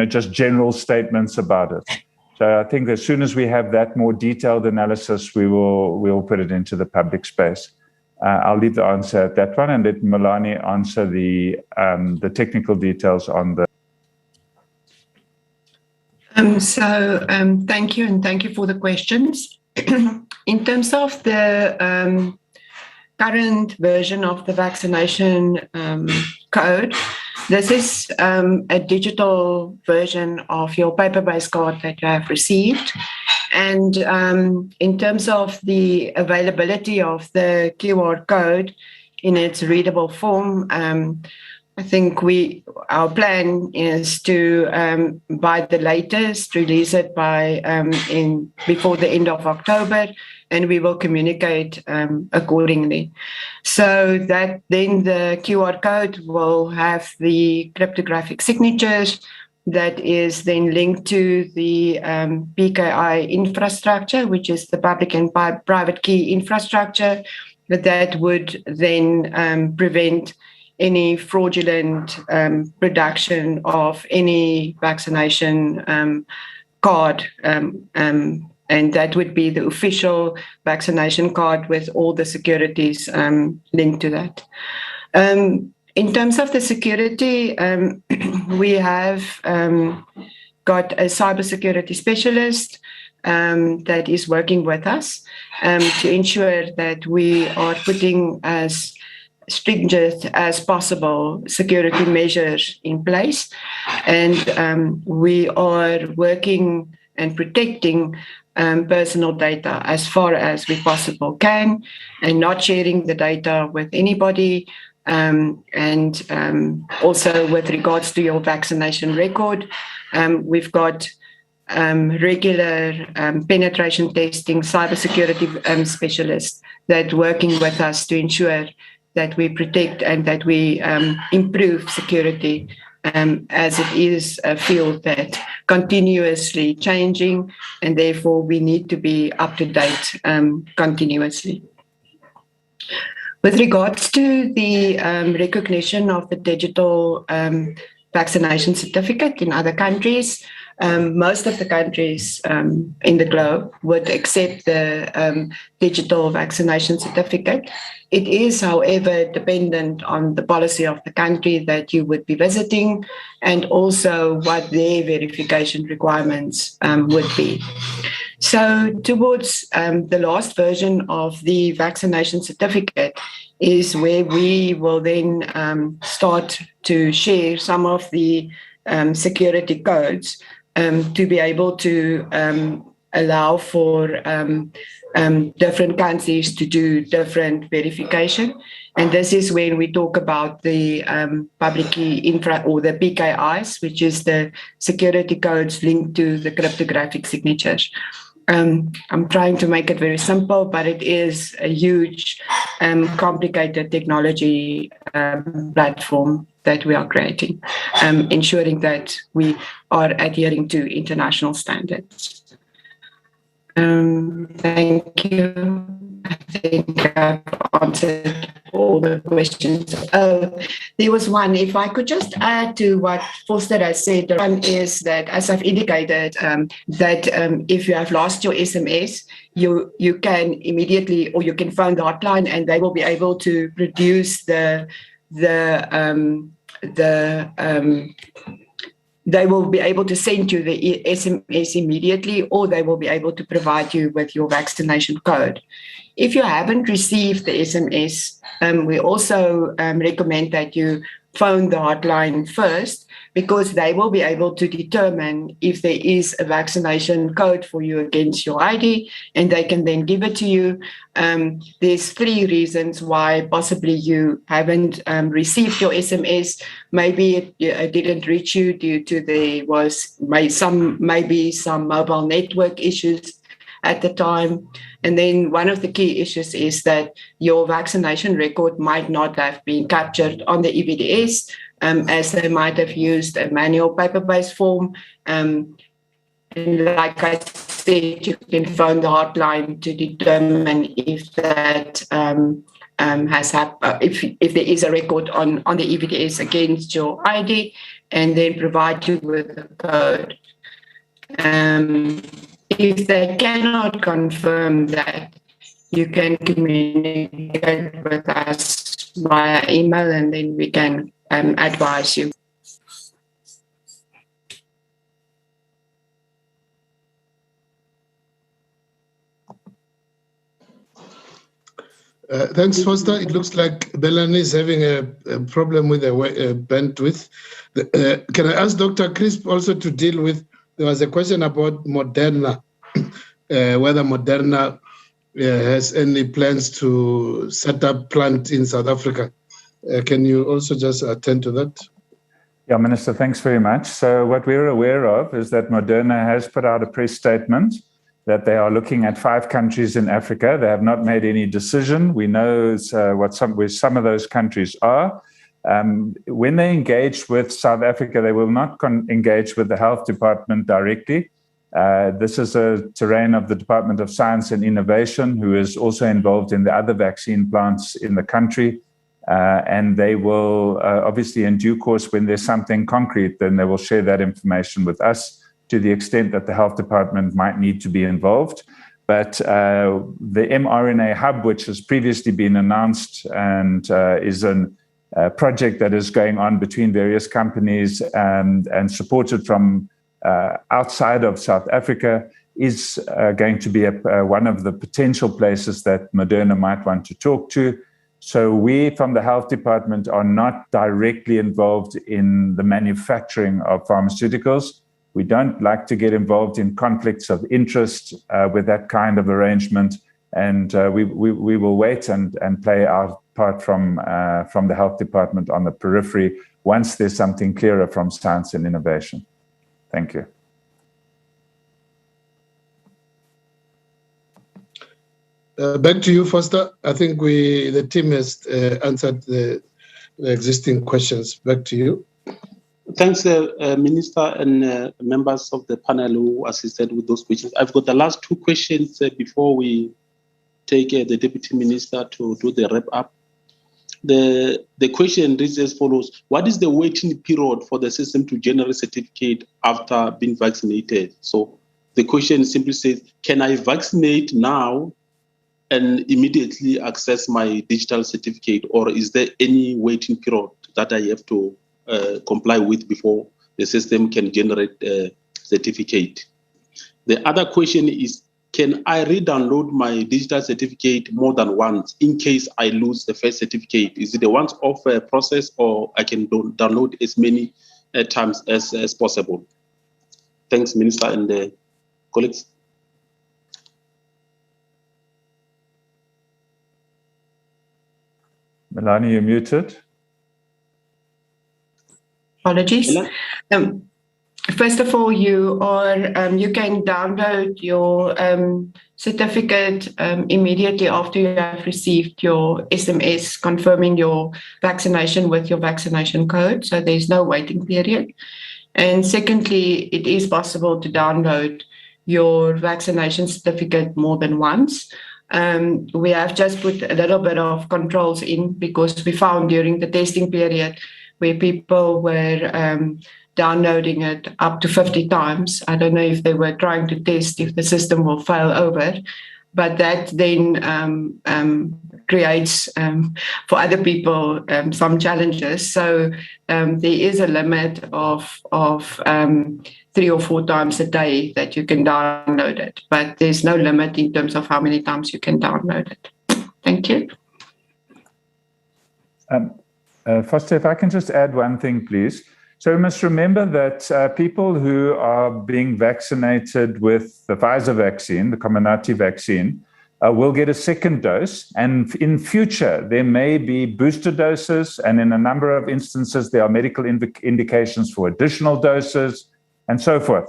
[SPEAKER 5] just general statements about it. So I think as soon as we have that more detailed analysis, we'll put it into the public space. I'll leave the answer at that one and let Melanie answer the technical details on the.
[SPEAKER 3] Thank you, and thank you for the questions. In terms of the current version of the vaccination code, this is a digital version of your paper-based card that you have received. And in terms of the availability of the QR code in its readable form, I think our plan is to, by the latest, release it before the end of October, and we will communicate accordingly. So that then the QR code will have the cryptographic signatures that is then linked to the PKI infrastructure, which is the public and private key infrastructure, that would then prevent any fraudulent production of any vaccination card, and that would be the official vaccination card with all the securities linked to that. In terms of the security, we have got a cybersecurity specialist that is working with us to ensure that we are putting as stringent as possible security measures in place. And we are working and protecting personal data as far as we possibly can, and not sharing the data with anybody. And also with regards to your vaccination record, we've got regular penetration testing cybersecurity specialists that working with us to ensure that we protect and that we improve security, as it is a field that continuously changing, and therefore we need to be up to date continuously. With regards to the recognition of the digital vaccination certificate in other countries, most of the countries in the globe would accept the digital vaccination certificate. It is, however, dependent on the policy of the country that you would be visiting, and also what their verification requirements would be. So towards the last version of the vaccination certificate is where we will then start to share some of the security codes to be able to allow for different countries to do different verification. And this is when we talk about the public key infra, or the PKIs, which is the security codes linked to the cryptographic signatures. I'm trying to make it very simple, but it is a huge, complicated technology platform that we are creating, ensuring that we are adhering to international standards. Thank you. I think I've answered all the questions. There was one, if I could just add to what Foster has said. One is that, as I've indicated, that if you have lost your SMS, you can immediately, or you can phone the hotline, and they will be able to produce they will be able to send you the SMS immediately, or they will be able to provide you with your vaccination code. If you haven't received the SMS, we also recommend that you phone the hotline first, because they will be able to determine if there is a vaccination code for you against your ID, and they can then give it to you. There's 3 reasons why possibly you haven't received your SMS. Maybe it didn't reach you due to maybe some mobile network issues at the time. And then one of the key issues is that your vaccination record might not have been captured on the EVDS, as they might have used a manual paper-based form. And like I said, you can phone the hotline to determine if that has happened, if there is a record on the EVDS against your ID, and then provide you with a code. If they cannot confirm that, you can communicate with us via email, and then we can advise you.
[SPEAKER 2] Thanks, Foster. It looks like Melanie is having a problem with the bandwidth. Can I ask Dr. Crisp also to deal with, there was a question about Moderna, whether Moderna has any plans to set up plant in South Africa. Can you also just attend to that?
[SPEAKER 5] Yeah, Minister, thanks very much. So what we're aware of is that Moderna has put out a press statement that they are looking at 5 countries in Africa. They have not made any decision. We know where some of those countries are. When they engage with South Africa, they will not engage with the health department directly. This is a terrain of the Department of Science and Innovation, who is also involved in the other vaccine plants in the country. And they will obviously, in due course, when there's something concrete, then they will share that information with us to the extent that the health department might need to be involved. But the mRNA hub, which has previously been announced and is a project that is going on between various companies and supported from outside of South Africa, is going to be one of the potential places that Moderna might want to talk to. So we, from the health department, are not directly involved in the manufacturing of pharmaceuticals. We don't like to get involved in conflicts of interest with that kind of arrangement, and we will wait and play our part from the health department on the periphery once there's something clearer from science and innovation. Thank you.
[SPEAKER 2] Back to you, Foster. I think the team has answered the existing questions. Back to you.
[SPEAKER 1] Thanks, Minister and members of the panel who assisted with those questions. I've got the last 2 questions before we take the Deputy Minister to do the wrap-up. The question reads as follows: what is the waiting period for the system to generate certificate after being vaccinated? So the question simply says, can I vaccinate now and immediately access my digital certificate, or is there any waiting period that I have to comply with before the system can generate a certificate? The other question is, can I re-download my digital certificate more than once in case I lose the first certificate? Is it a once-off process, or I can download as many times as possible? Thanks, Minister and colleagues.
[SPEAKER 5] Melanie, you're muted.
[SPEAKER 3] Apologies. First of all, you can download your certificate immediately after you have received your SMS confirming your vaccination with your vaccination code. So there's no waiting period. And secondly, it is possible to download your vaccination certificate more than once. We have just put a little bit of controls in because we found during the testing period where people were downloading it up to 50 times. I don't know if they were trying to test if the system will fail over, but that then creates for other people some challenges. So there is a limit of 3 or 4 times a day that you can download it, but there's no limit in terms of how many times you can download it. Thank you.
[SPEAKER 5] Foster, if I can just add one thing, please. So we must remember that people who are being vaccinated with the Pfizer vaccine, the Comirnaty vaccine, will get a second dose. And in future, there may be booster doses. And in a number of instances, there are medical indications for additional doses and so forth.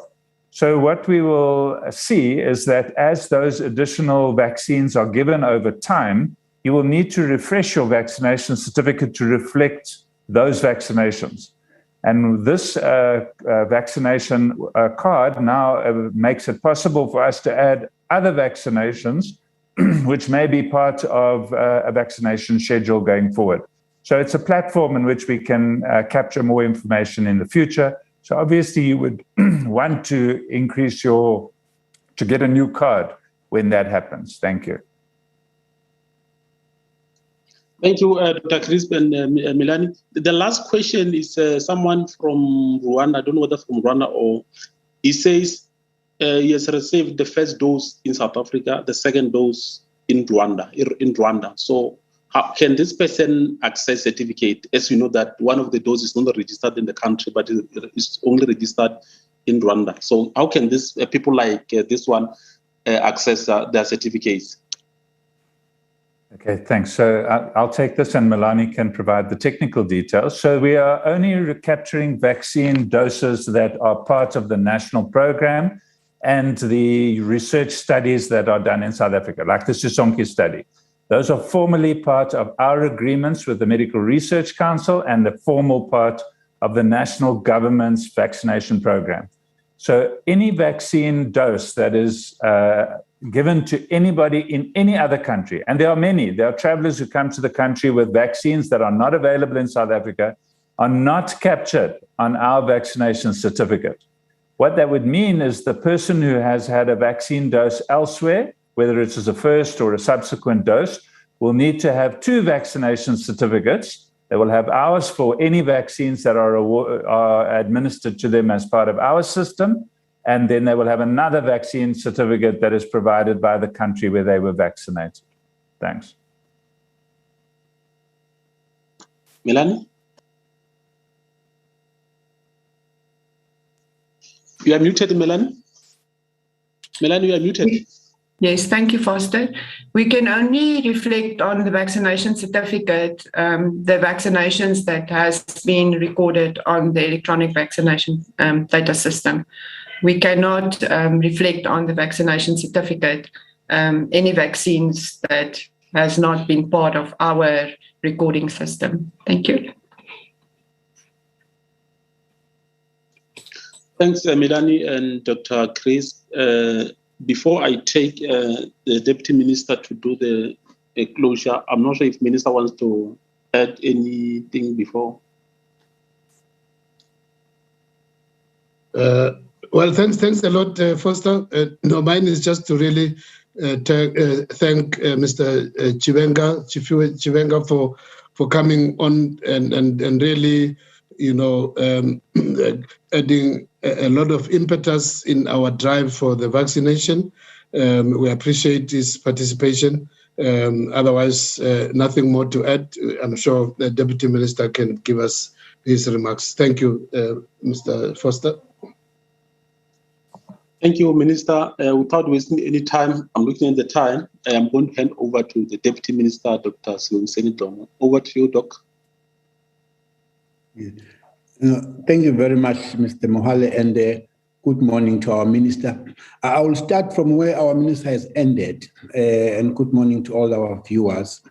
[SPEAKER 5] So what we will see is that as those additional vaccines are given over time, you will need to refresh your vaccination certificate to reflect those vaccinations. And this vaccination card now makes it possible for us to add other vaccinations, which may be part of a vaccination schedule going forward. So it's a platform in which we can capture more information in the future. So obviously you would want to to get a new card when that happens. Thank you.
[SPEAKER 1] Thank you, Dr. Crisp and Melanie. The last question is someone from Rwanda. I don't know whether from Rwanda or he says he has received the first dose in South Africa, the second dose in Rwanda. So how can this person access certificate? As you know that one of the doses is not registered in the country, but it's only registered in Rwanda. So how can this people like this one access their certificates?
[SPEAKER 5] Okay, thanks. So I'll take this and Melanie can provide the technical details. So we are only recapturing vaccine doses that are part of the national program and the research studies that are done in South Africa, like the Sibongiseni study. Those are formally part of our agreements with the Medical Research Council and the formal part of the national government's vaccination program. So any vaccine dose that is given to anybody in any other country, and there are many, there are travelers who come to the country with vaccines that are not available in South Africa, are not captured on our vaccination certificate. What that would mean is the person who has had a vaccine dose elsewhere, whether it's as a first or a subsequent dose, will need to have 2 vaccination certificates. They will have ours for any vaccines that are administered to them as part of our system, and then they will have another vaccine certificate that is provided by the country where they were vaccinated. Thanks.
[SPEAKER 1] Melanie? You are muted, Melanie. Melanie, you are muted.
[SPEAKER 3] Yes, thank you, Foster. We can only reflect on the vaccination certificate, the vaccinations that has been recorded on the electronic vaccination data system. We cannot reflect on the vaccination certificate any vaccines that has not been part of our recording system. Thank you.
[SPEAKER 1] Thanks, Melanie and Dr. Chris. Before I take the Deputy Minister to do the closure, I'm not sure if Minister wants to add anything before.
[SPEAKER 2] Well, thanks a lot, Foster. No, mine is just to really thank Mr. Chivenga for coming on and really, adding a lot of impetus in our drive for the vaccination. We appreciate his participation. Otherwise, nothing more to add. I'm sure the Deputy Minister can give us his remarks. Thank you, Mr. Foster.
[SPEAKER 1] Thank you, Minister. Without wasting any time, I'm looking at the time. I am going to hand over to the Deputy Minister, Dr. Sibongiseni Dhlomo. Over to you, Doc.
[SPEAKER 6] Yeah. Thank you very much, Mr. Mohale, and good morning to our Minister. I will start from where our Minister has ended, and good morning to all our viewers.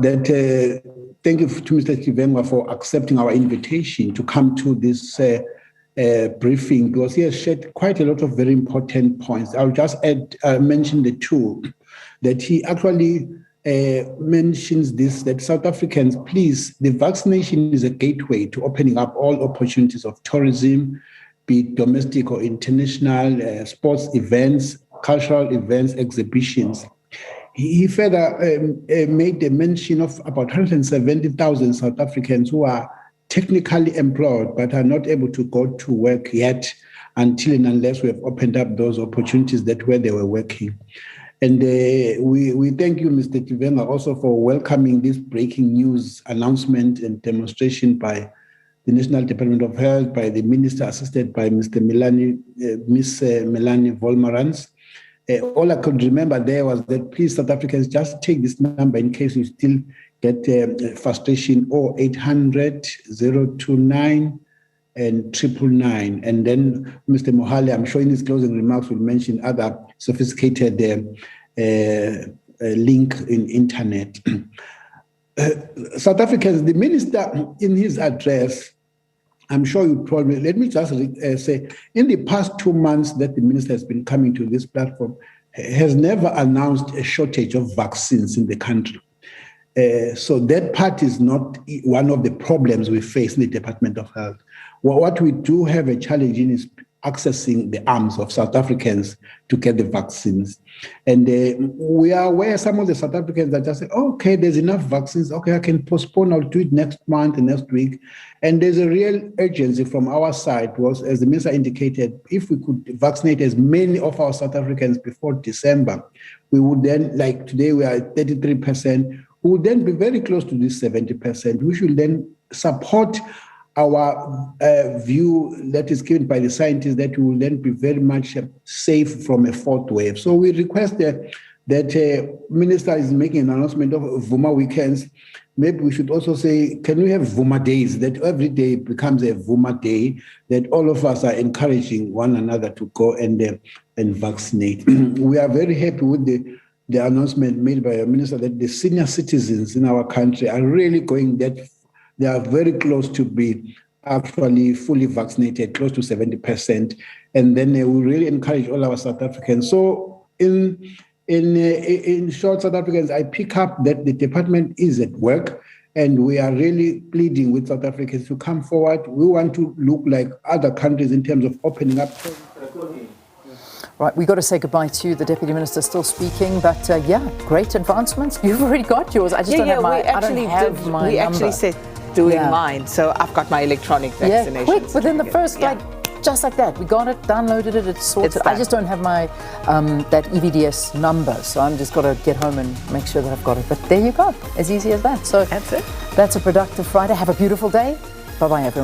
[SPEAKER 6] Thank you to Mr. Chivenga for accepting our invitation to come to this briefing, because he has shared quite a lot of very important points. I'll just mention the 2 that he actually mentions this, that South Africans, please, the vaccination is a gateway to opening up all opportunities of tourism, be it domestic or international, sports events, cultural events, exhibitions. He further made a mention of about 170,000 South Africans who are technically employed but are not able to go to work yet until and unless we have opened up those opportunities that where they were working. And we thank you, Mr. Chivenga, also for welcoming this breaking news announcement and demonstration by the National Department of Health, by the Minister, assisted by Miss Melanie Volmarans. All I could remember there was that please, South Africans, just take this number in case you still get frustration, 0800 029 and 999. And then Mr. Mohale, I'm sure in his closing remarks, will mention other sophisticated link in internet. South Africans, the minister in his address, I'm sure you probably, let me just say, in the past 2 months that the minister has been coming to this platform, has never announced a shortage of vaccines in the country. So that part is not one of the problems we face in the Department of Health. Well, what we do have a challenge in is accessing the arms of South Africans to get the vaccines. And we are aware some of the South Africans that just say, okay, there's enough vaccines. Okay, I can postpone, I'll do it next month and next week. And there's a real urgency from our side was, as the minister indicated, if we could vaccinate as many of our South Africans before December, we would then, like today we are at 33%, we would then be very close to this 70%. We should then support our view that is given by the scientists that we will then be very much safe from a fourth wave. So we request that Minister is making an announcement of Vuma weekends. Maybe we should also say, can we have Vuma days, that every day becomes a Vuma day, that all of us are encouraging one another to go and vaccinate. We are very happy with the announcement made by the minister that the senior citizens in our country are really going that they are very close to be actually fully vaccinated, close to 70%. And then we really encourage all our South Africans. So in short, South Africans, I pick up that the department is at work and we are really pleading with South Africans to come forward. We want to look like other countries in terms of opening up.
[SPEAKER 7] Right, we've got to say goodbye to the Deputy Minister still speaking, but yeah, great advancements. You've already got yours. I just don't have my, I don't have my
[SPEAKER 8] We
[SPEAKER 7] number.
[SPEAKER 8] actually said doing mine, so I've got my electronic vaccination.
[SPEAKER 7] Yeah, quick, within the first, just like that. We got it, downloaded it, it's sorted. I just don't have my, that EVDS number, so I'm just got to get home and make sure that I've got it. But there you go, as easy as that. So
[SPEAKER 8] that's it.
[SPEAKER 7] That's a productive Friday. Have a beautiful day. Bye-bye, everyone.